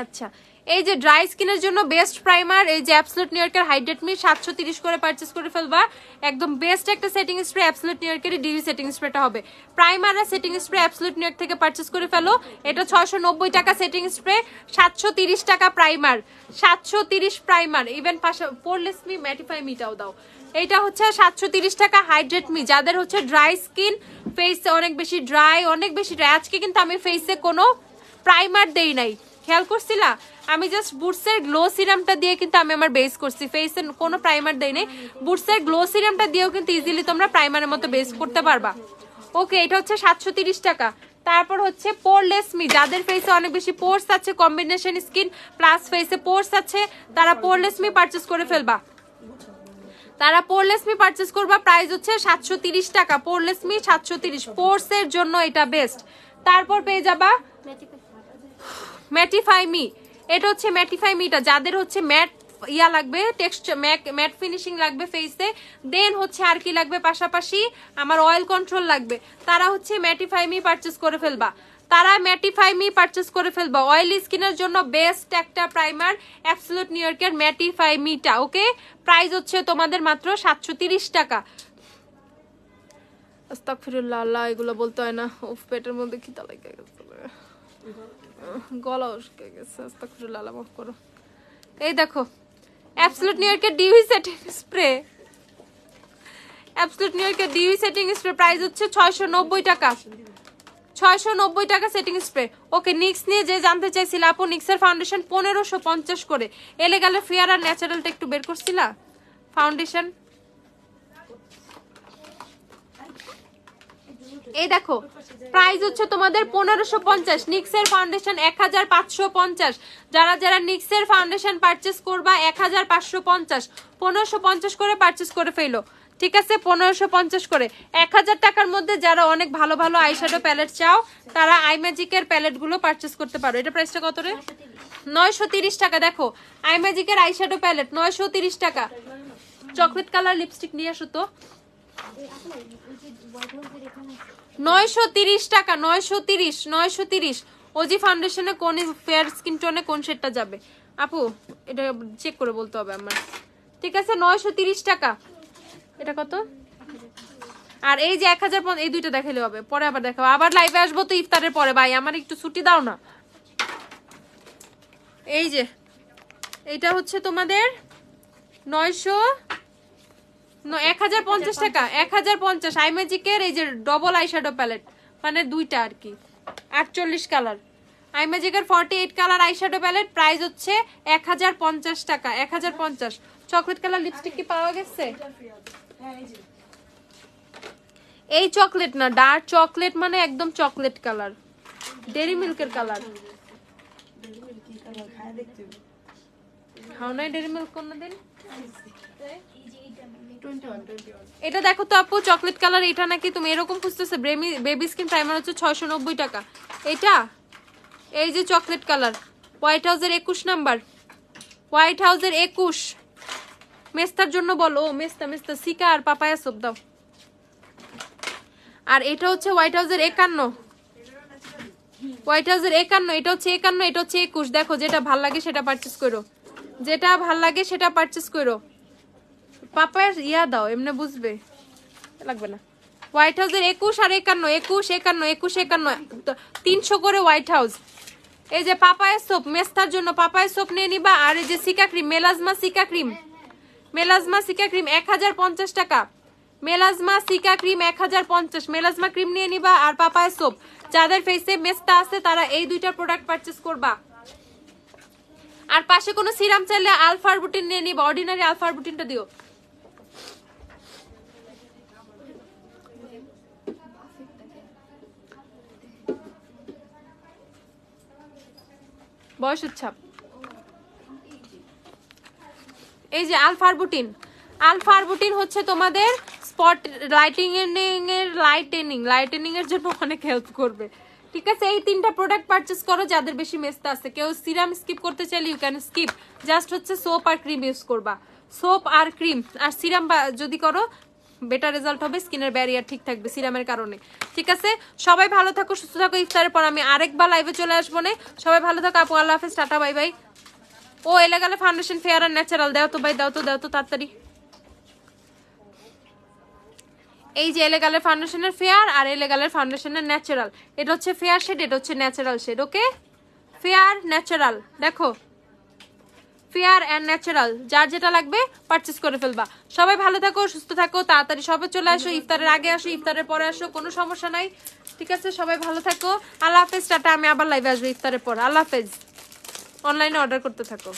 আচ্ছা, এই যে ড্রাই স্কিনের জন্য বেস্ট প্রাইমার, এই যে অ্যাবসলিউট নিউ ইয়র্কের হাইড্রেট মি 730 করে পারচেজ করে ফেলবা। একদম বেস্ট একটা সেটিং স্প্রে, অ্যাবসলিউট নিউ ইয়র্কের ডিডি সেটিং স্প্রেটা হবে। প্রাইমার আর setting spray absolute new York থেকে পারচেজ করে ফেলো। এটা 690 টাকা সেটিং স্প্রে, 730 টাকা primer, 730 primer. Even poreless me mattify মিটাও দাও। এইটা হচ্ছে 730 টাকা হাইড্রেট মি। যাদের হচ্ছে ড্রাই স্কিন, ফেস অনেক বেশি ড্রাই, অনেক বেশি ড্রাই। আজকে কিন্তু আমি ফেসে কোনো প্রাইমার দেই নাই, খেয়াল করছিলা? আমি জাস্ট বুটসের গ্লো সিরামটা দিয়ে কিন্তু আমি আমার বেস করছি, ফেসে কোনো প্রাইমার দেই নাই। বুটসের গ্লো সিরামটা দিয়েও কিন্তু ইজিলি তোমরা প্রাইমারের মতো বেস করতে পারবা। ওকে, এটা হচ্ছে 730 টাকা। তারপর হচ্ছে পোরলেস মি, যাদের ফেসে অনেক বেশি পোর্স আছে, কম্বিনেশন স্কিন প্লাস ফেসে পোর্স আছে, তারা পোরলেস মি পারচেজ করে ফেলবা। তারা পোরলেস মি পারচেজ করবা। প্রাইস হচ্ছে 730 টাকা। পোরলেস মি 730, পোর্সের জন্য এটা বেস্ট। তারপর পেয়ে যাবা ম্যাটিফাই মি। এটা হচ্ছে ম্যাটিফাই মিটা, যাদের হচ্ছে ম্যাট ইয়া লাগবে, টেক্সচার ম্যাট ফিনিশিং লাগবে ফেসে, দেন হচ্ছে আর কি লাগবে পাশাপাশি আমার অয়েল কন্ট্রোল লাগবে, তারা হচ্ছে ম্যাটিফাই মি পারচেজ করে ফেলবা। তারা ম্যাটিফাই মি পারচেজ করে ফেলবা। অয়েলি স্কিনের জন্য বেস্ট একটা প্রাইমার অ্যাবসলিউট নিউ ইয়র্কের ম্যাটিফাই মিটা। ওকে, প্রাইস হচ্ছে তোমাদের মাত্র 730 টাকা। আস্তাগফিরুল্লাহ, আল্লাহ এগুলো বলতে হয় না। উফ, পেটের মধ্যে খিদা লেগে গেছে, গলা উস্কে গেছে। আস্তাগফিরুল্লাহ, আল্লাহ মাফ করো। এই দেখো অ্যাবসলিউট নিউ ইয়র্কের dewy setting spray, absolute new ইয়র্কের ডিউই সেটিং স্প্রে প্রাইস হচ্ছে 690 টাকা, 690 টাকা সেটিং স্প্রে। ওকে, নিক্স নিয়ে যে জানতে চাইছিল আপু, নিক্সের ফাউন্ডেশন 1550 করে। এলেগালে ফেয়ার আর ন্যাচারালটা একটু বের করছিলা ফাউন্ডেশন। এই দেখো প্রাইস হচ্ছে তোমাদের 1550, নিক্সের ফাউন্ডেশন 1550। যারা যারা নিক্সের ফাউন্ডেশন পারচেস করবা 1550, 1550 করে পারচেস করে ফেলো, ঠিক আছে? 1550 করে। 1000 টাকার মধ্যে যারা অনেক ভালো ভালো আইশ্যাডো প্যালেট চাও তারা আইম্যাজিকের প্যালেট গুলো পারচেস করতে পারো। এটা প্রাইসটা কত রে? 930 টাকা। দেখো আইম্যাজিকের আইশ্যাডো প্যালেট 930 টাকা। চকলেট কালার লিপস্টিক নিয়ে আসো তো। 930 টাকা, 930। ওজি ফাউন্ডেশনে কোন ফেয়ার স্কিন টোনে কোন শেডটা যাবে আপু এটা চেক করে বলতে হবে আমার, ঠিক আছে? 930 টাকা। এটা কত? আর এই যে 1000, এই দুইটা দেখালে হবে, পরে আবার দেখাবো, আবার লাইভে আসবো তো ইফতারের পরে। ভাই আমার একটু ছুটি দাও না। এই যে এটা হচ্ছে তোমাদের 1050 টাকা, 1050 আইম্যাজিকের এই যে ডবল আইশ্যাডো প্যালেট, মানে দুইটা আর কি, 48 কালার আইম্যাজিকের 48 কালার আইশ্যাডো প্যালেট। প্রাইস হচ্ছে 1050 টাকা, 1050। চকলেট কালার লিপস্টিক কি পাওয়া গেছে? এই চকলেট না, ডার্ক চকলেট, মানে একদম চকলেট কালার, ডেরি মিল্কের কালার। খাও নাই ডেরি মিল্ক কোনদিন? এটা দেখো তো আপু চকলেট কালার, এটা নাকি তুমি এরকম খুঁজতেছো? বেবি স্কিন প্রাইমার হচ্ছে 690 টাকা। এটা এই যে চকলেট কালার, হোয়াইট হাউসের 21 নাম্বার, হোয়াইট হাউসের 21। মেস্তার জন্য বলো, মেস্তা সিকা আর পাপায়া সোপ দাও। আর এটা হচ্ছে হোয়াইট হাউসের 51, হোয়াইট হাউসের 51। এটা হচ্ছে 51, এটা হচ্ছে 21। দেখো যেটা ভাল লাগে সেটা পারচেস করো, যেটা ভাল লাগে সেটা পারচেস করো। পাপায়ার ইয়া দাও, এমনি বুঝবে, লাগবে না। হোয়াইট হাউসের 21 আর 51, 21 51 21 51, 300 করে হোয়াইট হাউস। এই যে পাপায়া সোপ, মেস্তার জন্য পাপায়া সোপ নিয়ে নিবা। আর এই যে seeker cream, melasma seeker cream, melasma seeker cream 1050 টাকা, melasma seeker cream 1050। Melasma cream নিয়ে নিবা আর পাপায়া সোপ। যাদের ফেসে মেস্তা আছে তারা এই দুইটা প্রোডাক্ট পারচেস করবা। আর পাশে কোনো সিরাম চাইলে আলফারবুটিন নিয়ে নিবা, অর্ডিনারি আলফারবুটিনটা দিও। বয়স উচ্ছাপ। এই যে আলফারবুটিন, আলফারবুটিন হচ্ছে তোমাদের স্পট লাইটেনিং এর জন্য অনেক হেল্প করবে, ঠিক আছে? এই তিনটা প্রোডাক্ট পারচেস করো যাদের বেশি মেস্তা আছে। কেউ সিরাম স্কিপ করতে চাইলে ইউ ক্যান স্কিপ, জাস্ট হচ্ছে সোপ আর ক্রিম ইউজ করবা, সোপ আর ক্রিম। আর সিরাম যদি করো বেটার রেজাল্ট হবে, স্কিনের ব্যারিয়ার ঠিক থাকবে সিরামের কারণে, ঠিক আছে? সবাই ভালো থাকো, সুস্থ থাকো। ইফতারের পর আমি আরেকবার লাইভে চলে আসবো না। সবাই ভালো থাকো আপু, আল্লাহ হাফেজ, টাটা বাই বাই। ও এলাকালে ফাউন্ডেশন ফেয়ার আর ন্যাচারাল দাও তো ভাই, দাও তো তাড়াতাড়ি। এই যে এলেগালের ফাউন্ডেশনের ফেয়ার আর এলেগালের ফাউন্ডেশনের ন্যাচারাল। এটা হচ্ছে ফেয়ার শেড, এটা হচ্ছে ন্যাচারাল শেড। ওকে, ফেয়ার ন্যাচারাল, দেখো ফেয়ার অ্যান্ড ন্যাচারাল, যার যেটা লাগবে পারচেস করে ফেলবা। সবাই ভালো থাকো, সুস্থ থাকো, তাড়াতাড়ি সবাই চলে আসো, ইফতারের আগে আসো, ইফতারের পরে আসো, কোনো সমস্যা নাই, ঠিক আছে? সবাই ভালো থাকো, আল্লাহ হাফেজ, টাটা। আমি আবার লাইভে আসবো ইফতারের পর। আল্লাহ হাফেজ, অনলাইনে অর্ডার করতে থাকো।